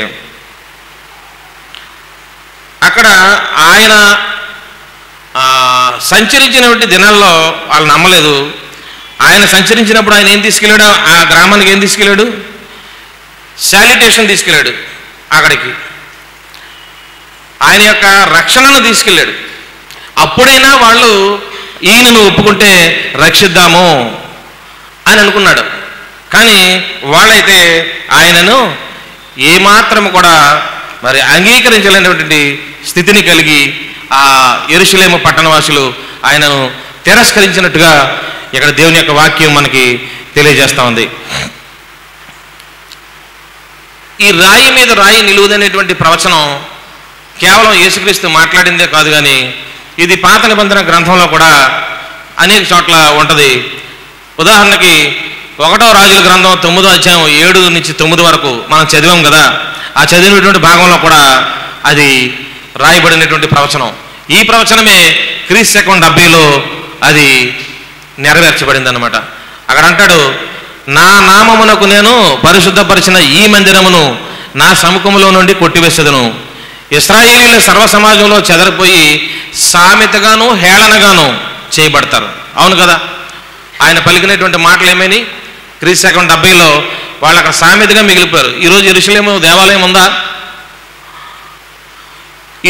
అక్కడ ఆయన సంచరించినటువంటి దినాల్లో వాళ్ళు నమ్మలేదు. ఆయన సంచరించినప్పుడు ఆయన ఏం తీసుకెళ్ళాడు, ఆ గ్రామానికి ఏం తీసుకెళ్ళాడు, శానిటేషన్ తీసుకెళ్ళాడు. అక్కడికి ఆయన యొక్క రక్షణను తీసుకెళ్ళాడు. అప్పుడైనా వాళ్ళు ఈయనను ఒప్పుకుంటే రక్షిద్దాము అని అనుకున్నాడు. కానీ వాళ్ళైతే ఆయనను ఏమాత్రం కూడా మరి అంగీకరించలేనటువంటి స్థితిని కలిగి ఆ యెరూషలేము పట్టణవాసులు ఆయనను తిరస్కరించినట్టుగా ఇక్కడ దేవుని యొక్క వాక్యం మనకి తెలియజేస్తూ ఉంది. ఈ రాయి మీద రాయి నిలువదనేటువంటి ప్రవచనం కేవలం యేసుక్రీస్తు మాట్లాడిందే కాదు, కానీ ఇది పాత నిబంధన గ్రంథంలో కూడా అనేక చోట్ల ఉంటుంది. ఉదాహరణకి 1వ రాజుల గ్రంథం 9వ అధ్యాయం 7 నుంచి 9 వరకు మనం చదివాం కదా. ఆ చదివినటువంటి భాగంలో కూడా అది రాయబడినటువంటి ప్రవచనం. ఈ ప్రవచనమే క్రీస్తు 70లో అది నెరవేర్చబడింది అన్నమాట. అక్కడ అంటాడు, నా నామమునకు నేను పరిశుద్ధపరిచిన ఈ మందిరమును నా సముఖములో నుండి కొట్టివేసేదను. ఇశ్రాయేలీయుల సర్వ సమాజంలో చెదరిపోయి సామెతగాను హేళనగాను చేయబడతారు. అవును కదా, ఆయన పలికినటువంటి మాటలు ఏమైనా క్రీస్తు శకం 70లో వాళ్ళు అక్కడ సామెతగా మిగిలిపోయారు. ఈరోజు యెరూషలేము దేవాలయం ఉందా?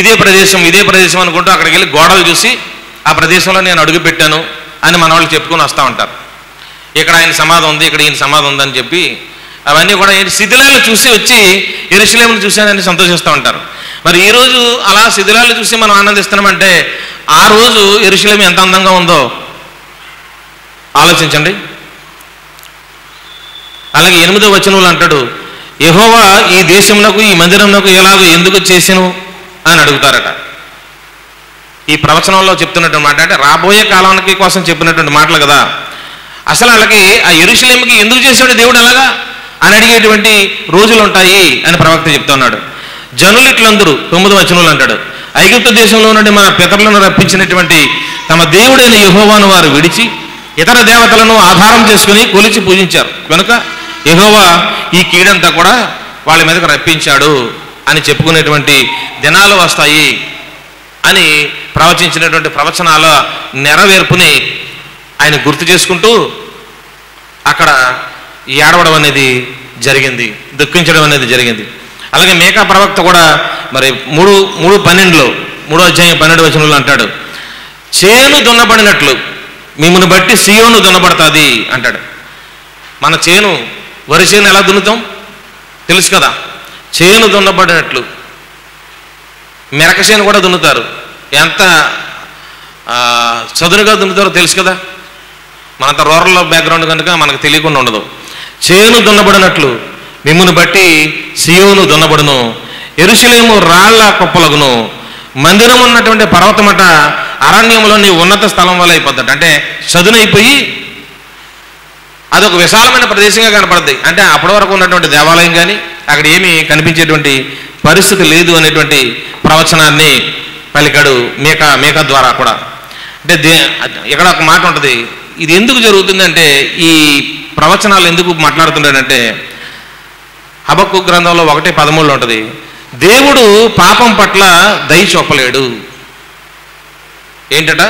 ఇదే ప్రదేశం అనుకుంటూ అక్కడికి వెళ్ళి గోడలు చూసి ఆ ప్రదేశంలో నేను అడుగు పెట్టాను అని మన వాళ్ళు చెప్పుకొని వస్తూ ఉంటారు. ఇక్కడ ఆయన సమాధి ఉంది, ఇక్కడ ఈయన సమాధి ఉందని చెప్పి అవన్నీ కూడా శిథిలాలు చూసి వచ్చి యెరూషలేమును చూశానని సంతోషిస్తూ ఉంటారు. మరి ఈరోజు అలా శిథిలాలు చూసి మనం ఆనందిస్తున్నామంటే ఆ రోజు యెరూషలేము ఎంత అందంగా ఉందో ఆలోచించండి. అలాగే 8వ వచనంలో అంటాడు, యెహోవా ఈ దేశమునకు ఈ మందిరమునకు ఎలాగో ఎందుకు చేసెను అని అడుగుతారట. ఈ ప్రవచనంలో చెప్తున్నటువంటి మాట అంటే రాబోయే కాలానికి కోసం చెప్పినటువంటి మాటలు కదా. అసలు అలాగే ఆ యెరూషలేముకి ఎందుకు చేశాడు దేవుడు అలాగా అని అడిగేటువంటి రోజులు ఉంటాయి అని ప్రవక్త చెప్తున్నాడు. జనులు ఇట్లందరూ 9వ వచనంలో అంటాడు, ఐగుప్తు దేశంలో నుండి మన పితరులను రప్పించినటువంటి తమ దేవుడైన యెహోవాను వారు విడిచి ఇతర దేవతలను ఆధారం చేసుకుని కొలిచి పూజించారు కనుక యెహోవా ఈ కీడంతా కూడా వాళ్ళ మీదకు రప్పించాడు అని చెప్పుకునేటువంటి దినాలు వస్తాయి అని ప్రవచించినటువంటి ప్రవచనాల నెరవేర్పుని ఆయన గుర్తు చేసుకుంటూ అక్కడ ఏడవడం అనేది జరిగింది, దుఃఖించడం అనేది జరిగింది. అలాగే మీకా ప్రవక్త కూడా మరి 3:12లో 3వ అధ్యాయం 12వ వచనంలో అంటాడు, చేను దున్నబడినట్లు మిమ్మల్ని బట్టి సియోను దున్నబడుతుంది అంటాడు. మన చేను వరి చేను ఎలా దున్నుతాం తెలుసు కదా, చేను దున్నబడినట్లు. మెరక చేను కూడా దున్నుతారు, ఎంత చదునుగా దున్నుతారో తెలుసు కదా. మనంత రూరల్ బ్యాక్గ్రౌండ్ కనుక మనకు తెలియకుండా ఉండదు. చేను దున్నబడినట్లు మిమ్మును బట్టి సియోను దున్నబడును, యెరూషలేము రాళ్ల కుప్పలగును, మందిరం ఉన్నటువంటి పర్వతమట అరణ్యంలో నీ ఉన్నత స్థలం వల్ల అయిపోద్దట. అంటే చదునైపోయి అదొక విశాలమైన ప్రదేశంగా కనపడుద్ది. అంటే అప్పటి వరకు ఉన్నటువంటి దేవాలయం కానీ అక్కడ ఏమీ కనిపించేటువంటి పరిస్థితి లేదు అనేటువంటి ప్రవచనాన్ని పలికాడు మీకా ద్వారా కూడా. అంటే ఇక్కడ ఒక మాట ఉంటుంది, ఇది ఎందుకు జరుగుతుందంటే ఈ ప్రవచనాలు ఎందుకు మాట్లాడుతున్నాడంటే హబక్కు గ్రంథంలో 1:13 ఉంటుంది, దేవుడు పాపం పట్ల దయ చూపలేడు. ఏంటట,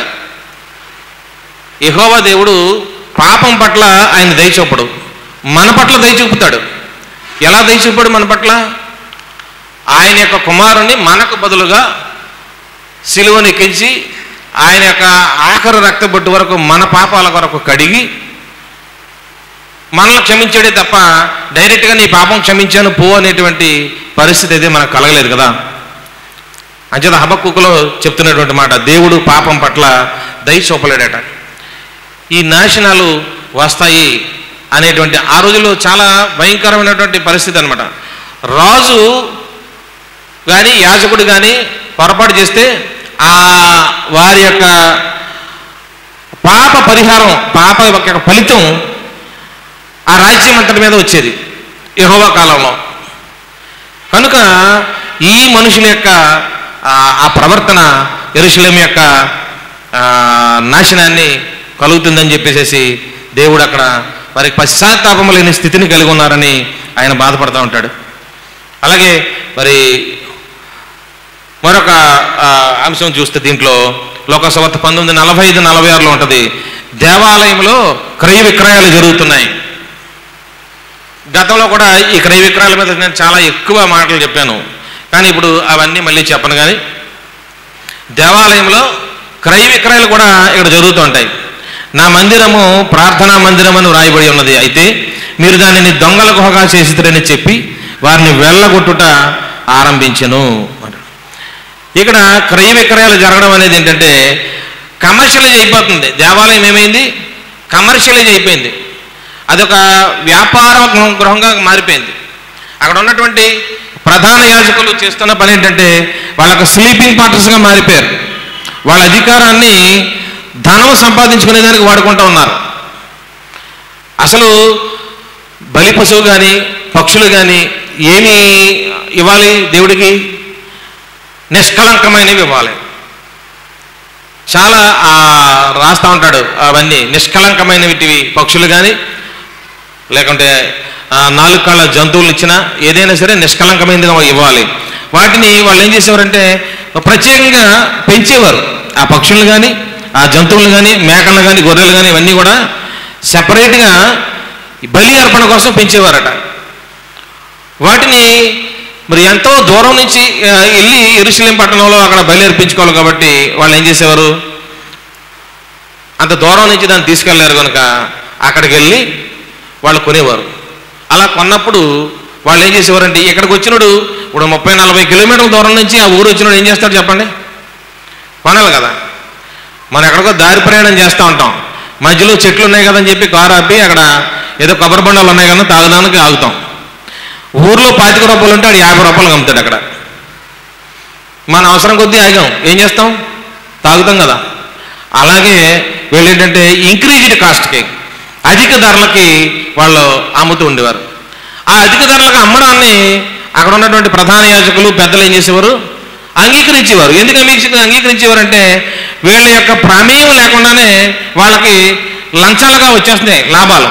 యెహోవా దేవుడు పాపం పట్ల ఆయన దయ చూపడు, మన పట్ల దయ చూపుతాడు. ఎలా దయ చూపాడు మన పట్ల? ఆయన యొక్క కుమారుణ్ణి మనకు బదులుగా సిలువను ఎక్కించి ఆయన యొక్క ఆఖరి రక్తబొట్టు వరకు మన పాపాల కొరకు కడిగి మనల్ని క్షమించాడే తప్ప డైరెక్ట్గా నీ పాపం క్షమించాను పో అనేటువంటి పరిస్థితి అయితే మనకు కలగలేదు కదా. అంచేత హబక్కులో చెప్తున్నటువంటి మాట, దేవుడు పాపం పట్ల దయ చూపలేడట. ఈ నాశనాలు వస్తాయి అనేటువంటి ఆ రోజుల్లో చాలా భయంకరమైనటువంటి పరిస్థితి అనమాట. రాజు కానీ యాజకుడు కానీ పొరపాటు చేస్తే ఆ వారి యొక్క పాప పరిహారం, పాప యొక్క ఫలితం ఆ రాజ్యం అంతటి మీద వచ్చేది యెహోవా కాలంలో. కనుక ఈ మనుషుల యొక్క ఆ ప్రవర్తన యెరూషలేము యొక్క నాశనాన్ని కలుగుతుందని చెప్పేసి దేవుడు అక్కడ వారికి పశ్చాత్తాపం లేని స్థితిని కలిగి ఉన్నారని ఆయన బాధపడుతూ ఉంటాడు. అలాగే మరి మరొక అంశం చూస్తే దీంట్లో లోకసువార్త 19:45-46లో ఉంటుంది, దేవాలయంలో క్రయ విక్రయాలు జరుగుతున్నాయి. గతంలో కూడా ఈ క్రయ విక్రయాల మీద నేను చాలా ఎక్కువ మాటలు చెప్పాను, కానీ ఇప్పుడు అవన్నీ మళ్ళీ చెప్పను. కానీ దేవాలయంలో క్రయ విక్రయాలు కూడా ఇక్కడ జరుగుతూ ఉంటాయి. నా మందిరము ప్రార్థనా మందిరం అని వ్రాయబడి ఉన్నది, అయితే మీరు దానిని దొంగల గుహగా చేసిరని చెప్పి వారిని వెళ్ళగొట్టుట ఆరంభించెను. ఇక్కడ క్రయ విక్రయాలు జరగడం అనేది ఏంటంటే కమర్షియలైజ్ అయిపోతుంది. దేవాలయం ఏమైంది? కమర్షియలైజ్ అయిపోయింది. అదొక వ్యాపార గృహంగా మారిపోయింది. అక్కడ ఉన్నటువంటి ప్రధాన యాజకులు చేస్తున్న పని ఏంటంటే వాళ్ళకు స్లీపింగ్ క్వార్టర్స్గా మారిపోయారు. వాళ్ళ అధికారాన్ని ధనం సంపాదించుకునే దానికి వాడుకుంటూ ఉన్నారు. అసలు బలి పశువు కానీ పక్షులు కానీ ఏమి ఇవ్వాలి దేవుడికి? నిష్కళంకమైనవి ఇవ్వాలి. చాలా రాస్తూ ఉంటాడు, అవన్నీ నిష్కళంకమైనవి పక్షులు కానీ లేకుంటే 4 కాళ్ళ జంతువులు ఇచ్చినా ఏదైనా సరే నిష్కళంకమైనదిగా ఇవ్వాలి. వాటిని వాళ్ళు ఏం చేసేవారంటే ప్రత్యేకంగా పెంచేవారు. ఆ పక్షులు కానీ ఆ జంతువులు కానీ మేకలు కానీ గొర్రెలు కానీ ఇవన్నీ కూడా సెపరేట్గా బలి అర్పణ కోసం పెంచేవారట. వాటిని మరి ఎంతో దూరం నుంచి వెళ్ళి యెరూషలేం పట్టణంలో అక్కడ బలి అర్పించుకోవాలి కాబట్టి వాళ్ళు ఏం చేసేవారు, అంత దూరం నుంచి దాన్ని తీసుకెళ్లారు కనుక అక్కడికి వెళ్ళి వాళ్ళు కొనేవారు. అలా కొన్నప్పుడు వాళ్ళు ఏం చేసేవారంటే, ఇక్కడికి వచ్చినప్పుడు ఇప్పుడు 30-40 కిలోమీటర్ల దూరం నుంచి ఆ ఊరు వచ్చినప్పుడు ఏం చేస్తాడు చెప్పండి, కొనాలి కదా. మనం ఎక్కడికో దారి ప్రయాణం చేస్తూ ఉంటాం, మధ్యలో చెట్లు ఉన్నాయి కదని చెప్పి కారు ఆపి అక్కడ ఏదో కొబ్బరి బండాలు ఉన్నాయి కదా తాగడానికి ఆగుతాం. ఊర్లో 25 రూపాయలు ఉంటే ఆడు 50 రూపాయలు అమ్ముతాడు అక్కడ. మన అవసరం కొద్దీ ఆగాం, ఏం చేస్తాం, తాగుతాం కదా. అలాగే వీళ్ళు ఏంటంటే ఇంక్రీజ్డ్ కాస్ట్కి, అధిక ధరలకి వాళ్ళు అమ్ముతూ ఉండేవారు. ఆ అధిక ధరలకు అమ్మడాన్ని అక్కడ ఉన్నటువంటి ప్రధాన యాజకులు పెద్దలు ఏం చేసేవారు, అంగీకరించేవారు. ఎందుకు అంగీకరించేవారంటే వీళ్ళ యొక్క ప్రమేయం లేకుండానే వాళ్ళకి లంచాలుగా వచ్చేస్తున్నాయి లాభాలు.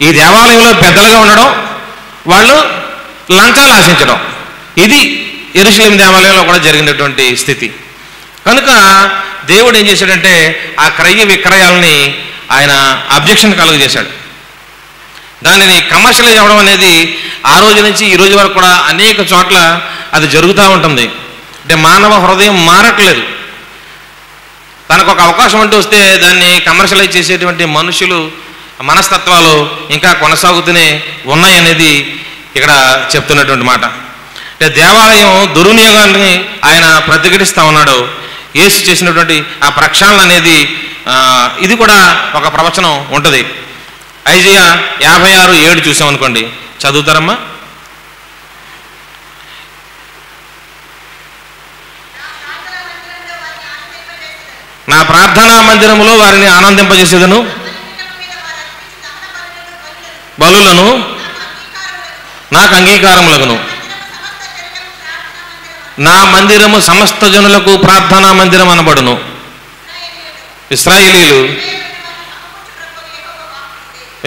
ఈ దేవాలయంలో పెద్దలుగా ఉండడం, వాళ్ళు లంచాలు ఆశించడం, ఇది యెరూషలేం దేవాలయంలో కూడా జరిగినటువంటి స్థితి. కనుక దేవుడు ఏం చేశాడంటే ఆ క్రయ విక్రయాలని ఆయన అబ్జెక్షన్ కలుగజేశాడు. దానిని కమర్షియలైజ్ అవ్వడం అనేది ఆ రోజు నుంచి ఈ రోజు వరకు కూడా అనేక చోట్ల అది జరుగుతూ ఉంటుంది. అంటే మానవ హృదయం మారట్లేదు. తనకు ఒక అవకాశం అంటూ వస్తే దాన్ని కమర్షియలైజ్ చేసేటువంటి మనుషులు మనస్తత్వాలు ఇంకా కొనసాగుతూనే ఉన్నాయనేది ఇక్కడ చెప్తున్నటువంటి మాట. అంటే దేవాలయం దుర్వినియోగాన్ని ఆయన ప్రతిఘటిస్తూ ఉన్నాడు. యేసు చేసినటువంటి ఆ ప్రక్షాళన అనేది ఇది కూడా ఒక ప్రవచనం ఉంటుంది. ఐజయా 56:7 చూసామనుకోండి, చదువుతారమ్మా. నా ప్రార్థనా మందిరములో వారిని ఆనందింపజేసేదను, బలులను నాకు అంగీకారములగును. నా మందిరము సమస్త జనులకు ప్రార్థనా మందిరం అనబడును. ఇశ్రాయేలీలు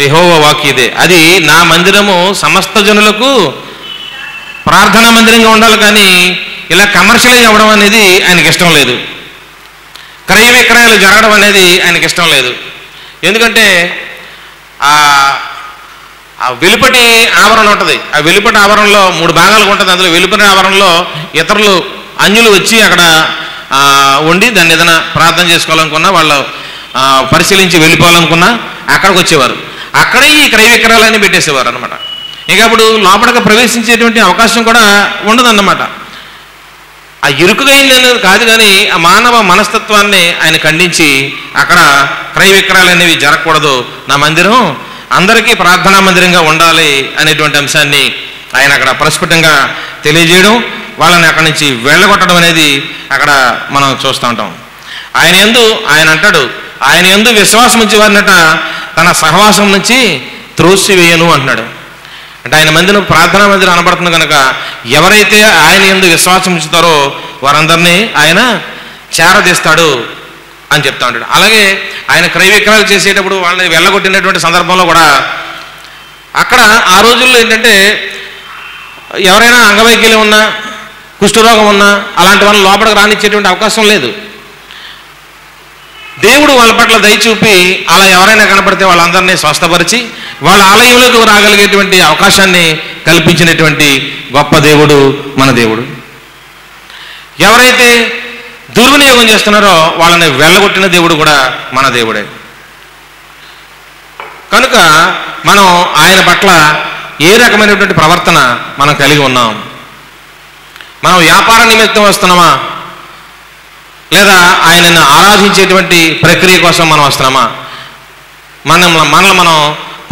యెహోవా వాక్కు ఇదే. అది నా మందిరము సమస్త జనులకు ప్రార్థనా మందిరంగా ఉండాలి, కానీ ఇలా కమర్షియలైజ్ అవ్వడం అనేది ఆయనకి ఇష్టం లేదు. క్రయ విక్రయాలు జరగడం అనేది ఆయనకి ఇష్టం లేదు. ఎందుకంటే ఆ వెలుపటి ఆవరణ ఉంటుంది. ఆ వెలుపటి ఆవరణలో 3 భాగాలుగా ఉంటుంది. అందులో వెలుపటి ఆవరణలో ఇతరులు అన్యులు వచ్చి అక్కడ ఉండి దాన్ని ఏదైనా ప్రార్థన చేసుకోవాలనుకున్నా, వాళ్ళు పరిశీలించి వెళ్ళిపోవాలనుకున్నా అక్కడికి వచ్చేవారు. అక్కడే ఈ క్రయ విక్రయాలన్నీ పెట్టేసేవారు అనమాట. ఇక అప్పుడు లోపలికి ప్రవేశించేటువంటి అవకాశం కూడా ఉండదన్నమాట. ఆ ఇరుకుగా అయింది కాదు, కానీ ఆ మానవ మనస్తత్వాన్ని ఆయన ఖండించి అక్కడ క్రయ విక్రయాలు అనేవి జరగకూడదు, నా మందిరం అందరికీ ప్రార్థనా మందిరంగా ఉండాలి అనేటువంటి అంశాన్ని ఆయన అక్కడ ప్రస్ఫుటంగా తెలియజేయడం, వాళ్ళని అక్కడి నుంచి వెళ్ళగొట్టడం అనేది అక్కడ మనం చూస్తూ ఉంటాం. ఆయన అంటాడు, ఆయన యందు విశ్వాసం ఉంచి వారినట తన సహవాసం నుంచి త్రోసివేయను అంటున్నాడు. అంటే ఆయన మందిరం ప్రార్థనా మందిరం అనబడుతుంది కనుక ఎవరైతే ఆయన యందు విశ్వాసం ఉంచుతారో వారందరినీ ఆయన చేరదీస్తాడు అని చెప్తా ఉంటాడు. అలాగే ఆయన క్రయ విక్రయాలు చేసేటప్పుడు వాళ్ళని వెళ్ళగొట్టినటువంటి సందర్భంలో కూడా అక్కడ ఆ రోజుల్లో ఏంటంటే ఎవరైనా అంగవైకల్యం ఉన్నా, కుష్ఠరోగం ఉన్నా అలాంటి వాళ్ళని లోపలికి రానిచ్చేటువంటి అవకాశం లేదు. దేవుడు వాళ్ళ పట్ల దయ చూపి అలా ఎవరైనా కనపడితే వాళ్ళందరినీ స్వస్థపరిచి వాళ్ళ ఆలయంలోకి రాగలిగేటువంటి అవకాశాన్ని కల్పించినటువంటి గొప్ప దేవుడు మన దేవుడు. ఎవరైతే దుర్వినియోగం చేస్తున్నారో వాళ్ళని వెళ్ళగొట్టిన దేవుడు కూడా మన దేవుడే. కనుక మనం ఆయన పట్ల ఏ రకమైనటువంటి ప్రవర్తన మనం కలిగి ఉన్నాం? మనం వ్యాపార నిమిత్తం వస్తున్నామా, లేదా ఆయనను ఆరాధించేటువంటి ప్రక్రియ కోసం మనం వస్తున్నామా? మనల్ని మనం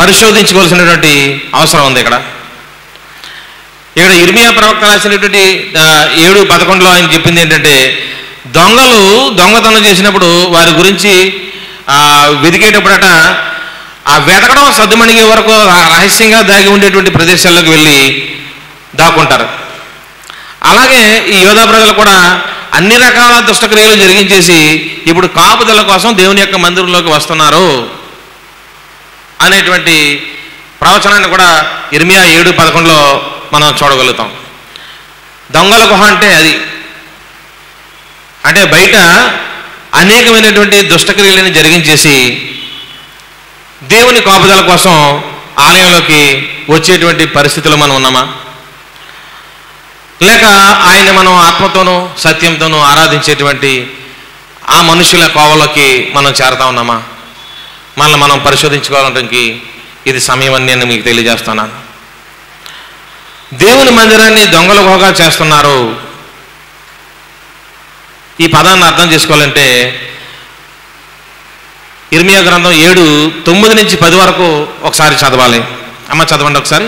పరిశోధించుకోవాల్సినటువంటి అవసరం ఉంది. ఇక్కడ ఇర్మియా ప్రవక్త రాసినటువంటి 7:11 ఆయన చెప్పింది ఏంటంటే, దొంగలు దొంగతనం చేసినప్పుడు వారి గురించి వెతికేటప్పుడట ఆ వెతకడం సద్దుమణిగే వరకు రహస్యంగా దాగి ఉండేటువంటి ప్రదేశాల్లోకి వెళ్ళి దాక్కుంటారు. అలాగే ఈ యోధా ప్రజలు కూడా అన్ని రకాల దుష్టక్రియలు జరిగించేసి ఇప్పుడు కాపుదల కోసం దేవుని యొక్క మందిరంలోకి వస్తున్నారు అనేటువంటి ప్రవచనాన్ని కూడా ఇర్మియా 7:11 మనం చూడగలుగుతాం. దొంగల గుహ అంటే అది. అంటే బయట అనేకమైనటువంటి దుష్టక్రియలను జరిగించేసి దేవుని కాపుదల కోసం ఆలయంలోకి వచ్చేటువంటి పరిస్థితుల్లో మనం ఉన్నామా? లేక ఆయన మనం ఆత్మతోనూ సత్యంతోనూ ఆరాధించేటువంటి ఆ మనుషుల కోవలోకి మనం చేరుతా ఉన్నామా? మనల్ని మనం పరిశోధించుకోవడానికి ఇది సమయం అని నేను మీకు తెలియజేస్తున్నాను. దేవుని మందిరాన్ని దొంగల గుహగా చేస్తున్నారు. ఈ పదాన్ని అర్థం చేసుకోవాలంటే ఇర్మియా గ్రంథం 7:9-10 వరకు ఒకసారి చదవాలి. అమ్మ చదవండి ఒకసారి.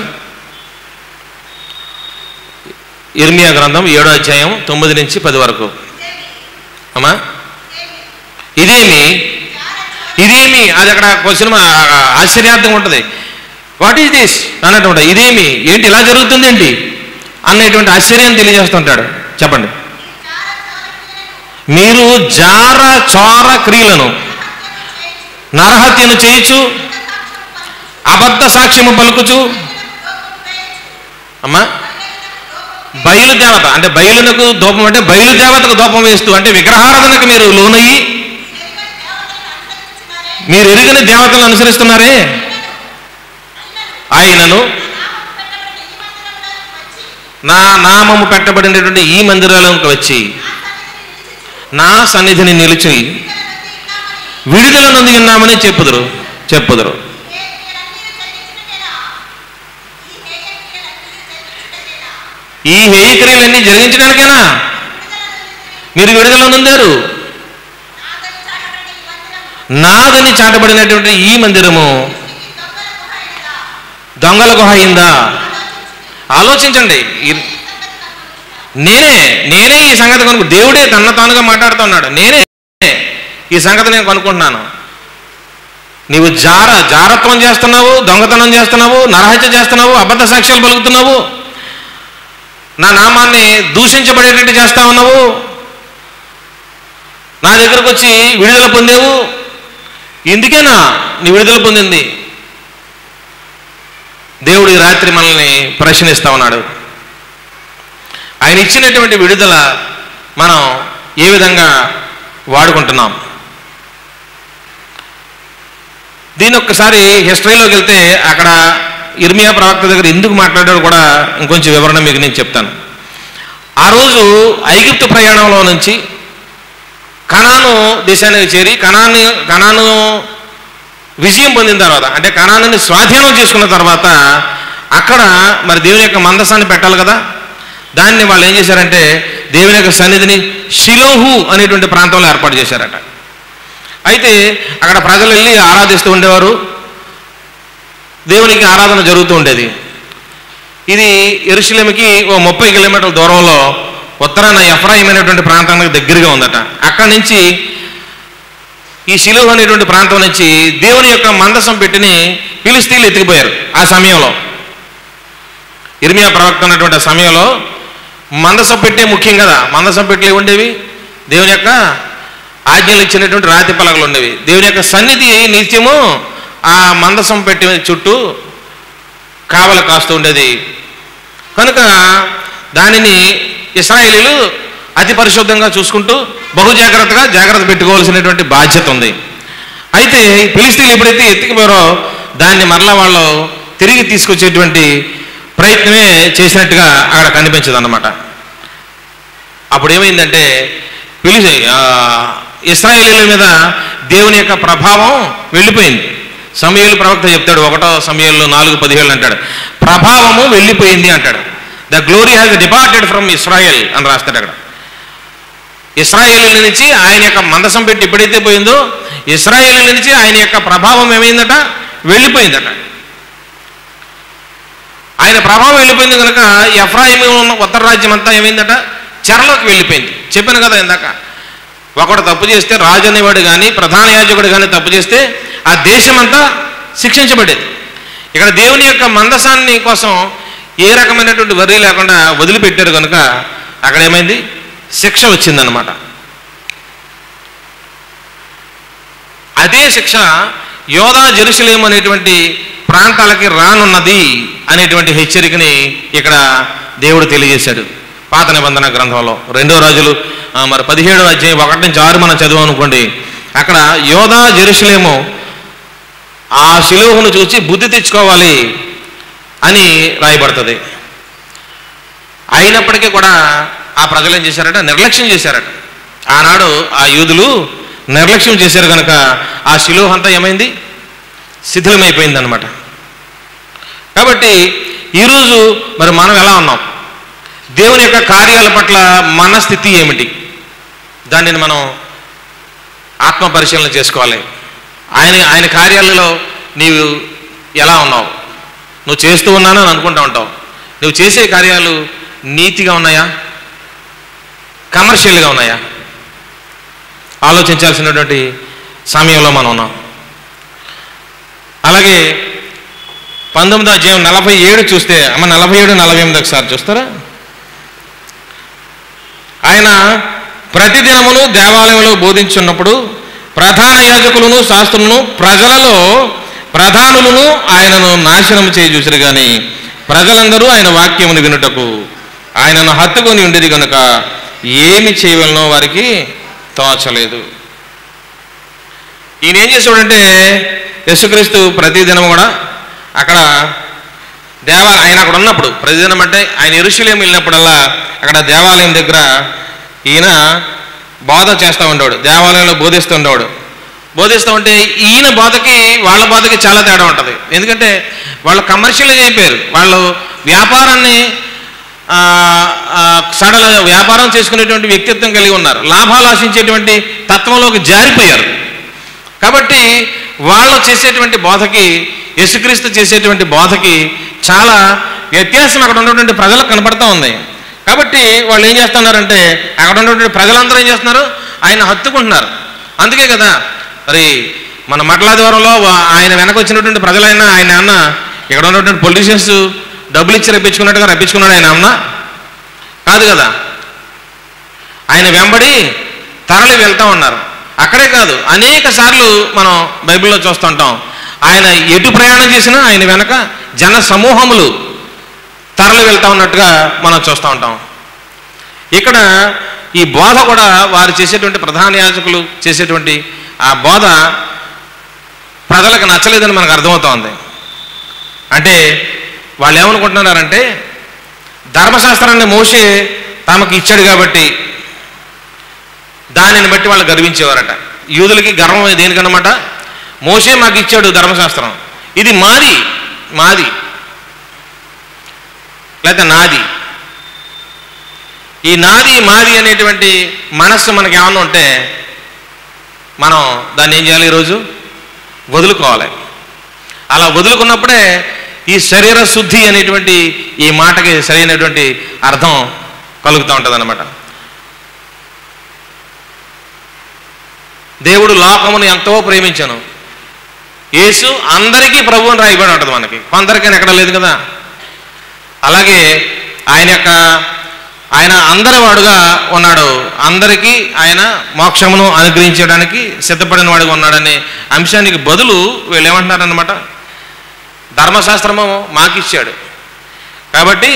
ఇర్మియా గ్రంథం 7వ అధ్యాయం 9-10 వరకు. అమ్మా, ఇదేమి అది అక్కడ క్వశ్చన్ ఆశ్చర్యార్థం ఉంటుంది. వాట్ ఈజ్ దిస్ అన్నట్టు ఉంటుంది. ఇదేమి, ఏంటి ఇలా జరుగుతుంది ఏంటి అన్నటువంటి ఆశ్చర్యాన్ని తెలియజేస్తుంటాడు. చెప్పండి. మీరు జార చోర క్రియలను, నరహత్యను చేయించు, అబద్ధ సాక్ష్యము పలుకుచు. అమ్మా, బయలుదేవత అంటే బయలునకు ధూపం, అంటే బయలుదేవతకు ధూపం వేస్తూ, అంటే విగ్రహారాధనకు మీరు లోనయ్యి మీరు ఎరిగిన దేవతలను అనుసరిస్తున్నారే. ఆయనను నా నామము పెట్టబడినటువంటి ఈ మందిరాలకు వచ్చి నా సన్నిధిని నిలిచి విడుదల నొంది ఉన్నామని చెప్పుదురు. ఈ హేయక్రియలన్నీ జరిగించడానికేనా మీరు విడుదల నొందారు? నాదని చాటబడినటువంటి ఈ మందిరము దొంగల గుహ అయిందా? ఆలోచించండి. నేనే ఈ సంగతి దేవుడే తన తానుగా మాట్లాడుతున్నాడు. నేనే ఈ సంగతి నేను కనుక్కుంటున్నాను. నీవు జారత్వం చేస్తున్నావు, దొంగతనం చేస్తున్నావు, నరహత్య చేస్తున్నావు, అబద్ధ సాక్ష్యాలు పలుకుతున్నావు, నా నామాన్ని దూషించబడేటట్టు చేస్తా ఉన్నావు, నా దగ్గరకు వచ్చి విడుదల పొందేవు. ఇందుకేనా నీ విడుదల పొందింది? దేవుడు ఈ రాత్రి మనల్ని ప్రశ్నిస్తా ఉన్నాడు. ఆయన ఇచ్చినటువంటి విడుదల మనం ఏ విధంగా వాడుకుంటున్నాం? దీని ఒక్కసారి హిస్టరీలోకి వెళ్తే అక్కడ ఇర్మియా ప్రవక్త దగ్గర ఎందుకు మాట్లాడాడో కూడా ఇంకొంచెం వివరణ మీకు నేను చెప్తాను. ఆ రోజు ఐగుప్తు ప్రయాణంలో నుంచి కనాను దేశానికి చేరి కనాను విజయం పొందిన తర్వాత, అంటే కనానుని స్వాధీనం చేసుకున్న తర్వాత అక్కడ మరి దేవుని యొక్క మందసాన్ని పెట్టాలి కదా. దాన్ని వాళ్ళు ఏం చేశారంటే దేవుని యొక్క సన్నిధిని షిలోహు అనేటువంటి ప్రాంతంలో ఏర్పాటు చేశారట. అయితే అక్కడ ప్రజలు వెళ్ళి ఆరాధిస్తూ ఉండేవారు, దేవునికి ఆరాధన జరుగుతూ ఉండేది. ఇది యెరూషలేముకి ఓ 30 కిలోమీటర్ల దూరంలో ఉత్తరాన ఎఫ్రాయిం అనేటువంటి ప్రాంతానికి దగ్గరగా ఉందట. అక్కడి నుంచి ఈ షిలోహు అనేటువంటి ప్రాంతం నుంచి దేవుని యొక్క మందసం పెట్టిని ఫిలిష్తీయులు ఎత్తుకుపోయారు. ఆ సమయంలో ఇర్మియా ప్రవక్త ఉన్నటువంటి సమయంలో మందసం పెట్టే ముఖ్యం కదా. మందసం పెట్టే ఉండేవి, దేవుని యొక్క ఆజ్ఞలు ఇచ్చినటువంటి రాతి పలకలు ఉండేవి. దేవుని యొక్క సన్నిధి నిత్యము ఆ మందసం పెట్టి చుట్టూ కావలి కాస్తూ ఉండేది. కనుక దానిని ఇశ్రాయేలీలు అతి పరిశుద్ధంగా చూసుకుంటూ జాగ్రత్త పెట్టుకోవాల్సినటువంటి బాధ్యత ఉంది. అయితే ఫిలిష్తీయులు ఎప్పుడైతే ఎత్తుకుపోయారో దాన్ని మరలా వాళ్ళు తిరిగి తీసుకొచ్చేటువంటి ప్రయత్నమే చేసినట్టుగా అక్కడ కనిపించదు అన్నమాట. అప్పుడు ఏమైందంటే ఇశ్రాయేలీల మీద దేవుని యొక్క ప్రభావం వెళ్ళిపోయింది. సమూయేలు ప్రవక్త చెప్తాడు, 1 సమూయేలు 4:17 అంటాడు, ప్రభావము వెళ్ళిపోయింది అంటాడు. The glory has departed from Israel అని రాస్తాడు అక్కడ. ఇశ్రాయేలీల నుంచి ఆయన యొక్క మందసం పెట్టి ఎప్పుడైతే పోయిందో ఇశ్రాయేలీల నుంచి ఆయన యొక్క ప్రభావం ఏమైందట, వెళ్ళిపోయిందట. ఆయన ప్రభావం వెళ్ళిపోయింది కనుక ఎఫ్రాయిము ఉన్న ఉత్తర రాజ్యం అంతా ఏమైందట, చెరలోకి వెళ్ళిపోయింది. చెప్పాను కదా ఇందాక, ఒకడు తప్పు చేస్తే రాజు అనేవాడు కానీ ప్రధాన యాజకుడు కానీ తప్పు చేస్తే ఆ దేశమంతా శిక్షించబడేది. ఇక్కడ దేవుని యొక్క మందసాన్ని కోసం ఏ రకమైనటువంటి వర్రీ లేకుండా వదిలిపెట్టారు కనుక అక్కడ ఏమైంది, శిక్ష వచ్చిందనమాట. అదే శిక్ష యోధా జెరూసలేము అనేటువంటి ప్రాంతాలకి రానున్నది అనేటువంటి హెచ్చరికని ఇక్కడ దేవుడు తెలియజేశాడు పాత నిబంధన గ్రంథంలో. 2వ రాజులు 17వ అధ్యాయం 1-6 మనం చదివాం అనుకోండి. అక్కడ యోధా జెరూసలేము ఆ శిలువను చూసి బుద్ధి తెచ్చుకోవాలి అని రాయబడుతుంది. అయినప్పటికీ కూడా ఆ ప్రజలు ఏం చేశారట? నిర్లక్ష్యం చేశారట. ఆనాడు ఆ యూదులు నిర్లక్ష్యం చేశారు కనుక ఆ శిలువ అంతా ఏమైంది? శిథిలమైపోయింది అన్నమాట. కాబట్టి ఈరోజు మరి మనం ఎలా ఉన్నాం? దేవుని యొక్క కార్యాల పట్ల మన స్థితి ఏమిటి? దానిని మనం ఆత్మ పరిశీలన చేసుకోవాలి. ఆయన కార్యాలలో నీవు ఎలా ఉన్నావు? నువ్వు చేస్తూ ఉన్నానని అనుకుంటూ ఉంటావు. నువ్వు చేసే కార్యాలు నీతిగా ఉన్నాయా, కమర్షియల్గా ఉన్నాయా? ఆలోచించాల్సినటువంటి సమయంలో మనం ఉన్నాం. అలాగే 19వ అధ్యాయం 47 చూస్తే, 47, 48 ఒకసారి చూస్తారా? ఆయన ప్రతిదినమును దేవాలయంలో బోధించున్నప్పుడు ప్రధాన యాజకులను శాస్త్రులను ప్రజలలో ప్రధానులను ఆయనను నాశనం చేయి చూసిరు కానీ ప్రజలందరూ ఆయన వాక్యమును వినుటకు ఆయనను హత్తుకొని ఉండేది కనుక ఏమి చేయవలనో వారికి తోచలేదు. ఈయన ఏం చేశాడంటే, యేసుక్రీస్తు ప్రతిదినం కూడా అక్కడ ఆయన అక్కడ ఉన్నప్పుడు, ప్రతిదినం అంటే ఆయన యెరూషలేము వెళ్ళినప్పుడల్లా అక్కడ దేవాలయం దగ్గర ఈయన బోధ చేస్తూ ఉండేవాడు. దేవాలయంలో బోధిస్తూ ఉండేవాడు. బోధిస్తూ ఉంటే ఈయన బోధకి వాళ్ళ బోధకి చాలా తేడా ఉంటుంది. ఎందుకంటే వాళ్ళు కమర్షియల్గా అయిపోయారు. వాళ్ళు వ్యాపారాన్ని వ్యాపారం చేసుకునేటువంటి వ్యక్తిత్వం కలిగి ఉన్నారు. లాభాలు ఆశించేటువంటి తత్వంలోకి జారిపోయారు. కాబట్టి వాళ్ళు చేసేటువంటి బోధకి, యేసుక్రీస్తు చేసేటువంటి బోధకి చాలా వ్యత్యాసం అక్కడ ఉన్నటువంటి ప్రజలకు కనపడుతూ ఉంది. కాబట్టి వాళ్ళు ఏం చేస్తున్నారంటే, అక్కడ ఉన్నటువంటి ప్రజలందరూ ఏం చేస్తున్నారు? ఆయన హత్తుకుంటున్నారు. అందుకే కదా మరి మన మట్లాదివారంలో ఆయన వెనక వచ్చినటువంటి ప్రజలైనా ఆయన అన్న ఇక్కడ ఉన్నటువంటి పొలిటీషియన్స్ డబ్బులు ఇచ్చి రప్పించుకున్నట్టుగా రప్పించుకున్నాడు ఆయన అన్న కాదు కదా. ఆయన వెంబడి తరలి వెళ్తూ ఉన్నారు. అక్కడే కాదు, అనేక సార్లు మనం బైబిల్లో చూస్తుంటాం. ఆయన ఎటు ప్రయాణం చేసినా ఆయన వెనక జన సమూహములు తరలి వెళ్తూ ఉన్నట్టుగా మనం చూస్తూ ఉంటాం. ఇక్కడ ఈ బోధ కూడా వారు చేసేటువంటి ప్రధాన యాజకులు చేసేటువంటి ఆ బోధ ప్రజలకు నచ్చలేదని మనకు అర్థమవుతోంది. అంటే వాళ్ళు ఏమనుకుంటున్నారంటే, ధర్మశాస్త్రాన్ని మోషే తమకు ఇచ్చాడు కాబట్టి దానిని బట్టి వాళ్ళు గర్వించేవారట. యూదులకి గర్వం దేనికన్నమాట? మోషే మాకు ఇచ్చాడు ధర్మశాస్త్రం, ఇది మాది లేకపోతే నాది. ఈ నాది మాది అనేటువంటి మనస్సు మనకి ఏమన్నా ఉంటే మనం దాన్ని ఏం చేయాలి? ఈరోజు వదులుకోవాలి. అలా వదులుకున్నప్పుడే ఈ శరీర శుద్ధి అనేటువంటి ఈ మాటకి సరైనటువంటి అర్థం కలుగుతూ ఉంటుంది అన్నమాట. దేవుడు లోకమును ఎంతో ప్రేమించాను. యేసు అందరికీ ప్రభువు అని రాయబడి ఉంటుంది మనకి, కొందరికైనా ఎక్కడ లేదు కదా. అలాగే ఆయన అందరి వాడుగా ఉన్నాడు. అందరికీ ఆయన మోక్షమును అనుగ్రహించడానికి సిద్ధపడిన వాడుగా ఉన్నాడనే అంశానికి బదులు వీళ్ళు ఏమంటున్నారన్నమాట, ధర్మశాస్త్రము మాకిచ్చాడు కాబట్టి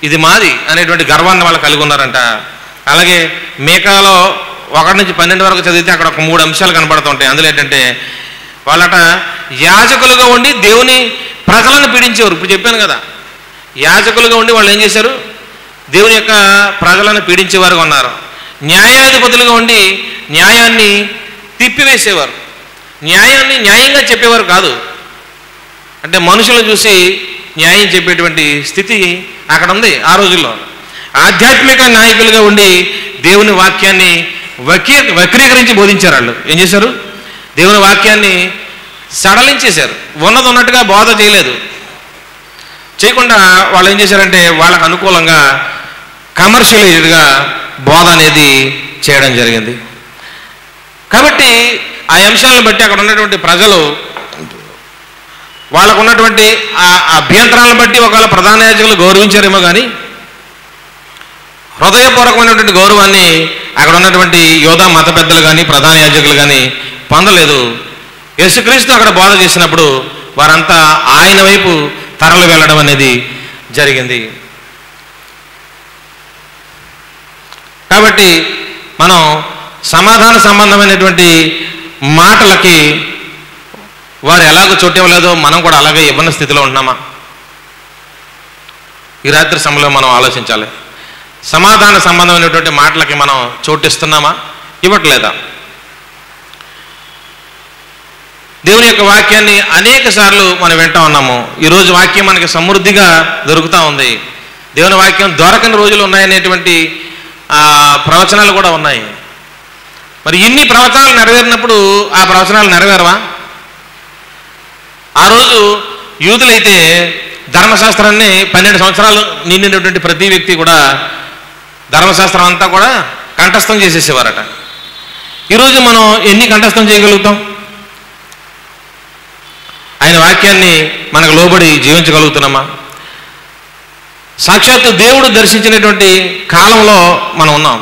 ఇది మాది అనేటువంటి గర్వాన్ని వాళ్ళు కలిగి ఉన్నారంట. అలాగే మీకాలో 1 నుంచి 12 వరకు చదివితే అక్కడ ఒక 3 అంశాలు కనబడుతుంటాయి. అందులో ఏంటంటే, వాళ్ళట యాజకులుగా ఉండి దేవుని ప్రజలను పీడించేవారు. ఇప్పుడు చెప్పాను కదా, యాజకులుగా ఉండి వాళ్ళు ఏం చేశారు? దేవుని యొక్క ప్రజలను పీడించేవారుగా ఉన్నారు. న్యాయాధిపతులుగా ఉండి న్యాయాన్ని తిప్పివేసేవారు. న్యాయాన్ని న్యాయంగా చెప్పేవారు కాదు. అంటే మనుషులను చూసి న్యాయం చెప్పేటువంటి స్థితి అక్కడ ఉంది ఆ రోజుల్లో. ఆధ్యాత్మిక నాయకులుగా ఉండి దేవుని వాక్యాన్ని వక్రీకరించి బోధించారు. వాళ్ళు ఏం చేశారు? దేవుని వాక్యాన్ని సడలించేశారు. ఉన్నది ఉన్నట్టుగా బోధ చేయలేదు. చేయకుండా వాళ్ళు ఏం చేశారంటే, వాళ్ళకు అనుకూలంగా కమర్షియలైజ్డ్గా బోధ అనేది చేయడం జరిగింది. కాబట్టి ఆ అంశాలను బట్టి అక్కడ ఉన్నటువంటి ప్రజలు వాళ్ళకు ఉన్నటువంటి ఆ అభ్యంతరాలను బట్టి ఒకవేళ ప్రధాన యాజకులు గౌరవించారేమో కానీ హృదయపూర్వకమైనటువంటి గౌరవాన్ని అక్కడ ఉన్నటువంటి యోధా మత పెద్దలు కానీ ప్రధాన యాజకులు కానీ పొందలేదు. యేసుక్రీస్తు అక్కడ బోధ చేసినప్పుడు వారంతా ఆయన వైపు తరలి వెళ్ళడం అనేది జరిగింది. కాబట్టి మనం సమాధాన సంబంధమైనటువంటి మాటలకి వారు ఎలాగో చోటు ఇవ్వలేదో మనం కూడా అలాగే ఇవ్వని స్థితిలో ఉంటున్నామా? ఈ రాత్రి సమయంలో మనం ఆలోచించాలి. సమాధాన సంబంధమైనటువంటి మాటలకి మనం చోటిస్తున్నామా, ఇవ్వట్లేదా? దేవుని యొక్క వాక్యాన్ని అనేక సార్లు మనం వింటా ఉన్నాము. ఈరోజు వాక్యం మనకి సమృద్ధిగా దొరుకుతూ ఉంది. దేవుని వాక్యం దొరకని రోజులు ఉన్నాయనేటువంటి ప్రవచనాలు కూడా ఉన్నాయి. మరి ఇన్ని ప్రవచనాలు నెరవేరినప్పుడు ఆ ప్రవచనాలు నెరవేరవా? ఆ రోజు యూదులైతే ధర్మశాస్త్రాన్ని 12 సంవత్సరాలు నిండినటువంటి ప్రతి వ్యక్తి కూడా ధర్మశాస్త్రం అంతా కూడా కంఠస్థం చేసేసేవారట. ఈరోజు మనం ఎన్ని కంఠస్థం చేయగలుగుతాం? ఆయన వాక్యాన్ని మనకు లోబడి జీవించగలుగుతున్నామా? సాక్షాత్తు దేవుడు దర్శించినటువంటి కాలంలో మనం ఉన్నాం.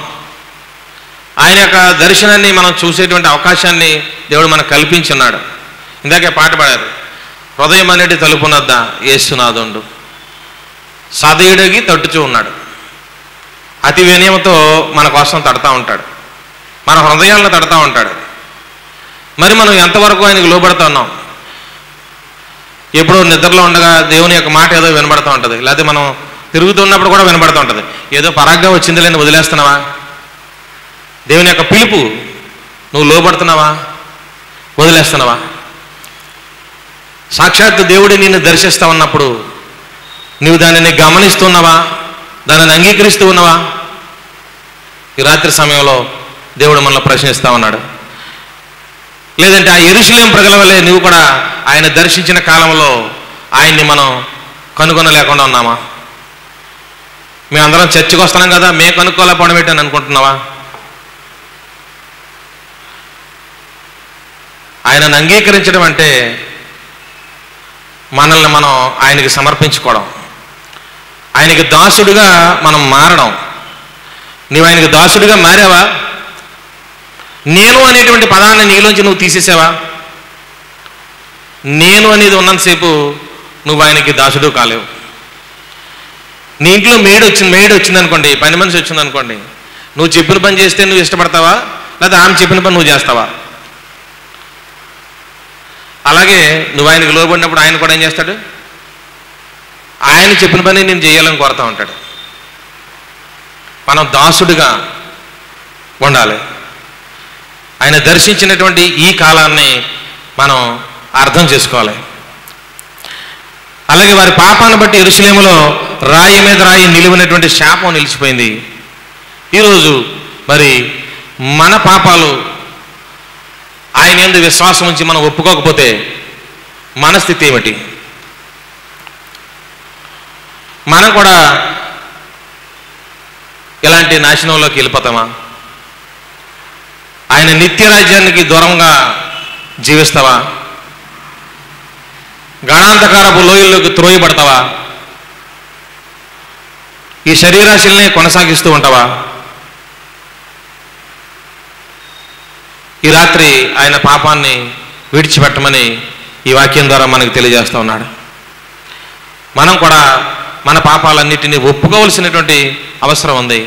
ఆయన యొక్క దర్శనాన్ని మనం చూసేటువంటి అవకాశాన్ని దేవుడు మనకు కల్పించున్నాడు. ఇందాకే పాట పాడారు, హృదయం అనేది తలుపునద్ద యేసునాథుండు సదయుడికి తట్టుచూ ఉన్నాడు. అతి వినయంతో మన కోసం తడతా ఉంటాడు, మన హృదయాలను తడతా ఉంటాడు. మరి మనం ఎంతవరకు ఆయనకు లోబడుతూ ఉన్నాం? ఎప్పుడో నిద్రలో ఉండగా దేవుని యొక్క మాట ఏదో వినబడుతూ ఉంటుంది, లేకపోతే మనం తిరుగుతున్నప్పుడు కూడా వినబడుతూ ఉంటుంది. ఏదో పరాగ్గా వచ్చింది లేని వదిలేస్తున్నావా? దేవుని యొక్క పిలుపు నువ్వు లోబడుతున్నావా, వదిలేస్తున్నావా? సాక్షాత్తు దేవుడి నిన్ను దర్శిస్తా ఉన్నప్పుడు నువ్వు దానిని గమనిస్తున్నావా, దానిని అంగీకరిస్తూ ఉన్నావా? ఈ రాత్రి సమయంలో దేవుడు మనల్ని ప్రశ్నిస్తూ ఉన్నాడు. లేదంటే ఆ యెరూషలేము ప్రజల వల్లే నువ్వు కూడా ఆయన దర్శించిన కాలంలో ఆయన్ని మనం కనుగొనలేకుండా ఉన్నామా? మేమందరం చర్చికి వస్తున్నాం కదా, మేము కనుక్కోలేకపోవడం ఏంటని అనుకుంటున్నావా? ఆయనను అంగీకరించడం అంటే మనల్ని మనం ఆయనకి సమర్పించుకోవడం, ఆయనకి దాసుడిగా మనం మారడం. నీవు ఆయనకి దాసుడిగా మారావా? నేను అనేటువంటి పదాన్ని నీలోంచి నువ్వు తీసేసావా? నేను అనేది ఉన్నంతసేపు నువ్వు ఆయనకి దాసుడు కాలేవు. నీ ఇంట్లో మేడ్ వచ్చింది అనుకోండి, పని మనిషి వచ్చింది అనుకోండి, నువ్వు చెప్పిన పని చేస్తే నువ్వు ఇష్టపడతావా, లేదా ఆమె చెప్పిన పని నువ్వు చేస్తావా? అలాగే నువ్వు ఆయనకు లోబడినప్పుడు ఆయన కూడా ఏం చేస్తాడు? ఆయన చెప్పిన పని నేను చేయాలని కోరుతూ ఉంటాడు. మనం దాసుడిగా ఉండాలి. ఆయన దర్శించినటువంటి ఈ కాలాన్ని మనం అర్థం చేసుకోవాలి. అలాగే వారి పాపాన్ని బట్టి యెరూషలేములో రాయి మీద రాయి నిలువనటువంటి శాపం నిలిచిపోయింది. ఈరోజు మరి మన పాపాలు ఆయన యందు విశ్వాసం ఉంచి మనం ఒప్పుకోకపోతే మన స్థితి ఏమిటి? మనం కూడా ఇలాంటి నాశనంలోకి వెళ్ళిపోతామా? ఆయన నిత్య రాజ్యానికి దూరంగా జీవిస్తావా? గాఢాంధకారపు లోయల్లోకి త్రోయబడతావా? ఈ శరీరాశల్ని కొనసాగిస్తూ ఉంటావా? ఈ రాత్రి ఆయన పాపాన్ని విడిచిపెట్టమని ఈ వాక్యం ద్వారా మనకు తెలియజేస్తూ ఉన్నాడు. మనం కూడా మన పాపాలన్నిటినీ ఒప్పుకోవలసినటువంటి అవసరం ఉంది.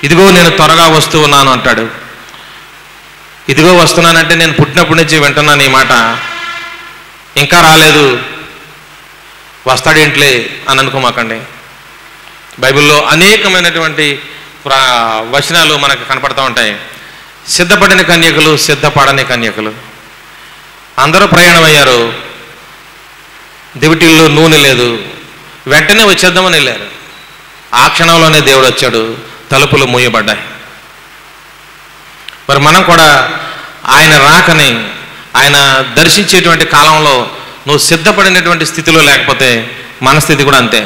ఇదిగో నేను త్వరగా వస్తూ ఉన్నాను అంటాడు. ఇదిగో వస్తున్నానంటే నేను పుట్టినప్పటి నుంచి వింటున్నాను ఈ మాట. ఇంకా రాలేదు, వస్తాడేంట్లే అని అనుకోమాకండి. బైబిల్లో అనేకమైనటువంటి వచనాలు మనకు కనపడుతూ ఉంటాయి. సిద్ధపడిన కన్యకలు, సిద్ధపడని కన్యకలు అందరూ ప్రయాణమయ్యారు. దివిటీల్లో నూనె లేదు, వెంటనే వచ్చేద్దామని వెళ్ళారు. ఆ క్షణంలోనే దేవుడు వచ్చాడు, తలుపులు మూయబడ్డాయి. మరి మనం కూడా ఆయన రాకని, ఆయన దర్శించేటువంటి కాలంలో నువ్వు సిద్ధపడినటువంటి స్థితిలో లేకపోతే మన స్థితి కూడా అంతే.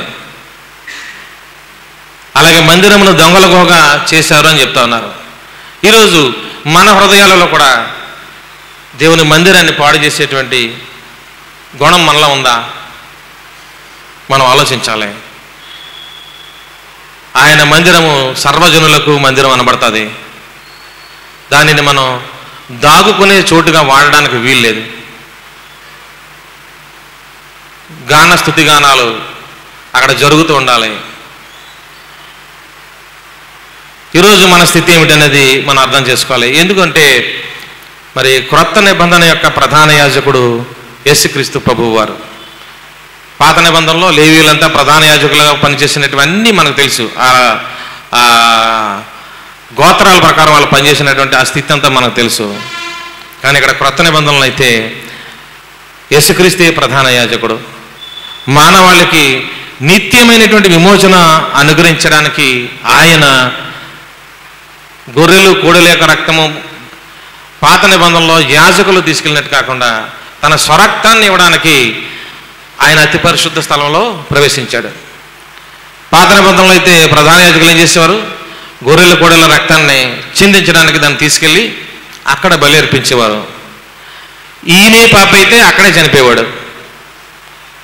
అలాగే మందిరమును దొంగల గుహగా చేశారు అని చెప్తా ఉన్నారు. ఈరోజు మన హృదయాలలో కూడా దేవుని మందిరాన్ని పాడు చేసేటువంటి గుణం మనలో ఉందా? మనం ఆలోచించాలి. ఆయన మందిరము సర్వజనులకు మందిరం అనబడుతుంది. దానిని మనం దాగుకునే చోటుగా వాడడానికి వీల్లేదు. గాన స్తుతి గానాలు అక్కడ జరుగుతూ ఉండాలి. ఈరోజు మన స్థితి ఏమిటనేది మనం అర్థం చేసుకోవాలి. ఎందుకంటే మరి క్రొత్త నిబంధన యొక్క ప్రధాన యాజకుడు యేసుక్రీస్తు ప్రభువు వారు. పాత నిబంధనలో లేవీయులంతా ప్రధాన యాజకులుగా పనిచేసినటువన్నీ మనకు తెలుసు. ఆ గోత్రాల ప్రకారం వాళ్ళు పనిచేసినటువంటి ఆ స్థితి అంతా మనకు తెలుసు. కానీ ఇక్కడ క్రొత్త నిబంధనలు అయితే యేసుక్రీస్తే ప్రధాన యాజకుడు. మానవాళికి నిత్యమైనటువంటి విమోచన అనుగ్రహించడానికి ఆయన గొర్రెలు కోడెల యొక్క రక్తము పాత నిబంధనలో యాజకులు తీసుకెళ్ళినట్టు కాకుండా తన స్వరక్తాన్ని ఇవ్వడానికి ఆయన అతి పరిశుద్ధ స్థలంలో ప్రవేశించాడు. పాత నిబంధనలో అయితే ప్రధాన యాజకులు ఏం చేసేవారు? గొర్రెల కోడెల రక్తాన్ని చిందించడానికి దాన్ని తీసుకెళ్ళి అక్కడ బలి అర్పించేవారు. ఈయనే పాప అయితే అక్కడే చనిపోయేవాడు.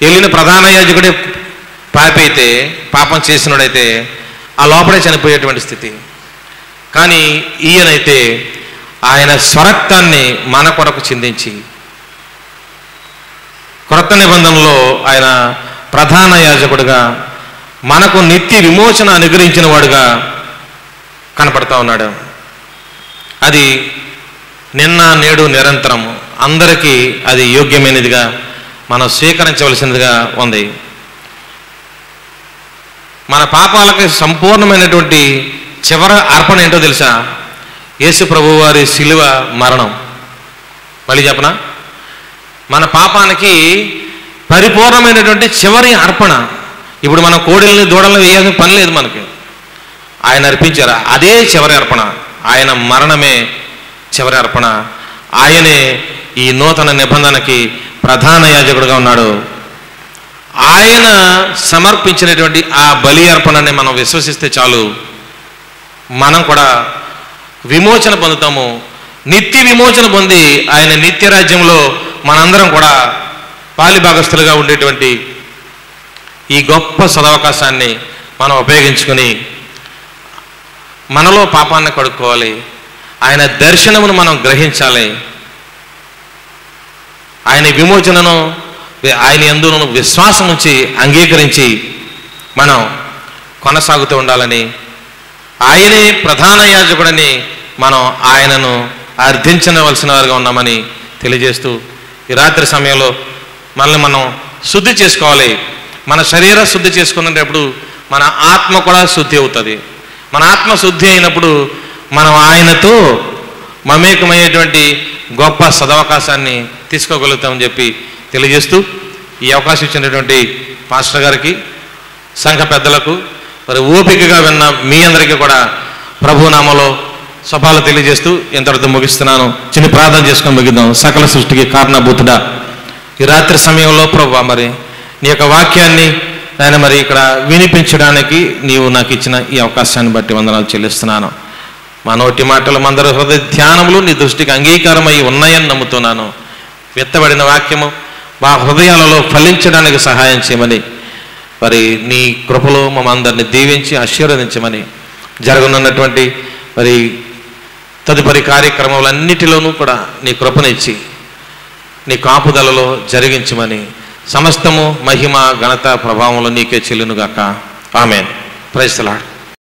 వెళ్ళిన ప్రధాన యాజకుడే పాపి అయితే, పాపం చేసినోడైతే ఆ లోపలే చనిపోయేటువంటి స్థితి. కానీ ఈయనైతే ఆయన స్వరక్తాన్ని మన కొరకు చిందించి క్రొత్త నిబంధనలో ఆయన ప్రధాన యాజకుడిగా మనకు నిత్య విమోచన అనుగ్రహించిన వాడుగా కనపడతా ఉన్నాడు. అది నిన్న నేడు నిరంతరం అందరికీ అది యోగ్యమైనదిగా మనం స్వీకరించవలసినదిగా ఉంది. మన పాపాలకి సంపూర్ణమైనటువంటి చివరి అర్పణ ఏంటో తెలుసా? యేసు ప్రభువు వారి శిలువ మరణం. మళ్ళీ చెప్పనా? మన పాపానికి పరిపూర్ణమైనటువంటి చివరి అర్పణ. ఇప్పుడు మనం కోడెల్ని దూడల్ని వేయాల్సిన పని లేదు మనకి. ఆయన అర్పించారు, అదే చివరి అర్పణ. ఆయన మరణమే చివరి అర్పణ. ఆయనే ఈ నూతన నిబంధనకి ప్రధాన యాజకుడుగా ఉన్నాడు. ఆయన సమర్పించినటువంటి ఆ బలి అర్పణని మనం విశ్వసిస్తే చాలు, మనం కూడా విమోచన పొందుతాము. నిత్య విమోచన పొంది ఆయన నిత్య రాజ్యంలో మనందరం కూడా పాలిభాగస్తులుగా ఉండేటువంటి ఈ గొప్ప సదవకాశాన్ని మనం ఉపయోగించుకొని మనలో పాపాన్ని కడుక్కోవాలి. ఆయన దర్శనమును మనం గ్రహించాలి. ఆయన విమోచనను ఆయన యందు విశ్వాసం ఉంచి అంగీకరించి మనం కొనసాగుతూ ఉండాలని, ఆయనే ప్రధాన యాజకుడని మనం ఆయనను అర్థించవలసిన వారుగా ఉన్నామని తెలియజేస్తూ, ఈ రాత్రి సమయంలో మనల్ని మనం శుద్ధి చేసుకోవాలి. మన శరీర శుద్ధి చేసుకునేటప్పుడు మన ఆత్మ కూడా శుద్ధి అవుతుంది. మన ఆత్మ శుద్ధి అయినప్పుడు మనం ఆయనతో మమేకమయ్యేటువంటి గొప్ప సదవకాశాన్ని తీసుకోగలుగుతామని చెప్పి తెలియజేస్తూ, ఈ అవకాశం ఇచ్చినటువంటి పాస్టర్ గారికి, సంఘ పెద్దలకు, మరి ఓపికగా విన్న మీ అందరికీ కూడా ప్రభునామలో శుభాలు తెలియజేస్తూ ఇంతటితో ముగిస్తున్నాను. చిన్న ప్రార్థన చేసుకొని ముగిద్దాం. సకల సృష్టికి కారణభూతుడా, ఈ రాత్రి సమయంలో ప్రభువా మరి నీ యొక్క వాక్యాన్ని ఆయన మరి ఇక్కడ వినిపించడానికి నీవు నాకు ఇచ్చిన ఈ అవకాశాన్ని బట్టి వందనాలు చెల్లిస్తున్నాను. మా నోటి మాటలు మందరి హృదయ ధ్యానములు నీ దృష్టికి అంగీకారమై ఉన్నాయని నమ్ముతున్నాను. విత్తబడిన వాక్యము మా హృదయాలలో ఫలించడానికి సహాయం చేయమని, మరి నీ కృపలో మమ్మందరిని దీవించి ఆశీర్వదించమని, జరగనున్నటువంటి మరి తదుపరి కార్యక్రమాలన్నిటిలోనూ కూడా నీ కృపనిచ్చి నీ కాపుదలలో జరిగించమని, సమస్తము మహిమ ఘనత ప్రభావములు నీకే చెల్లునుగాక. ఆమేన్. Praise the lord.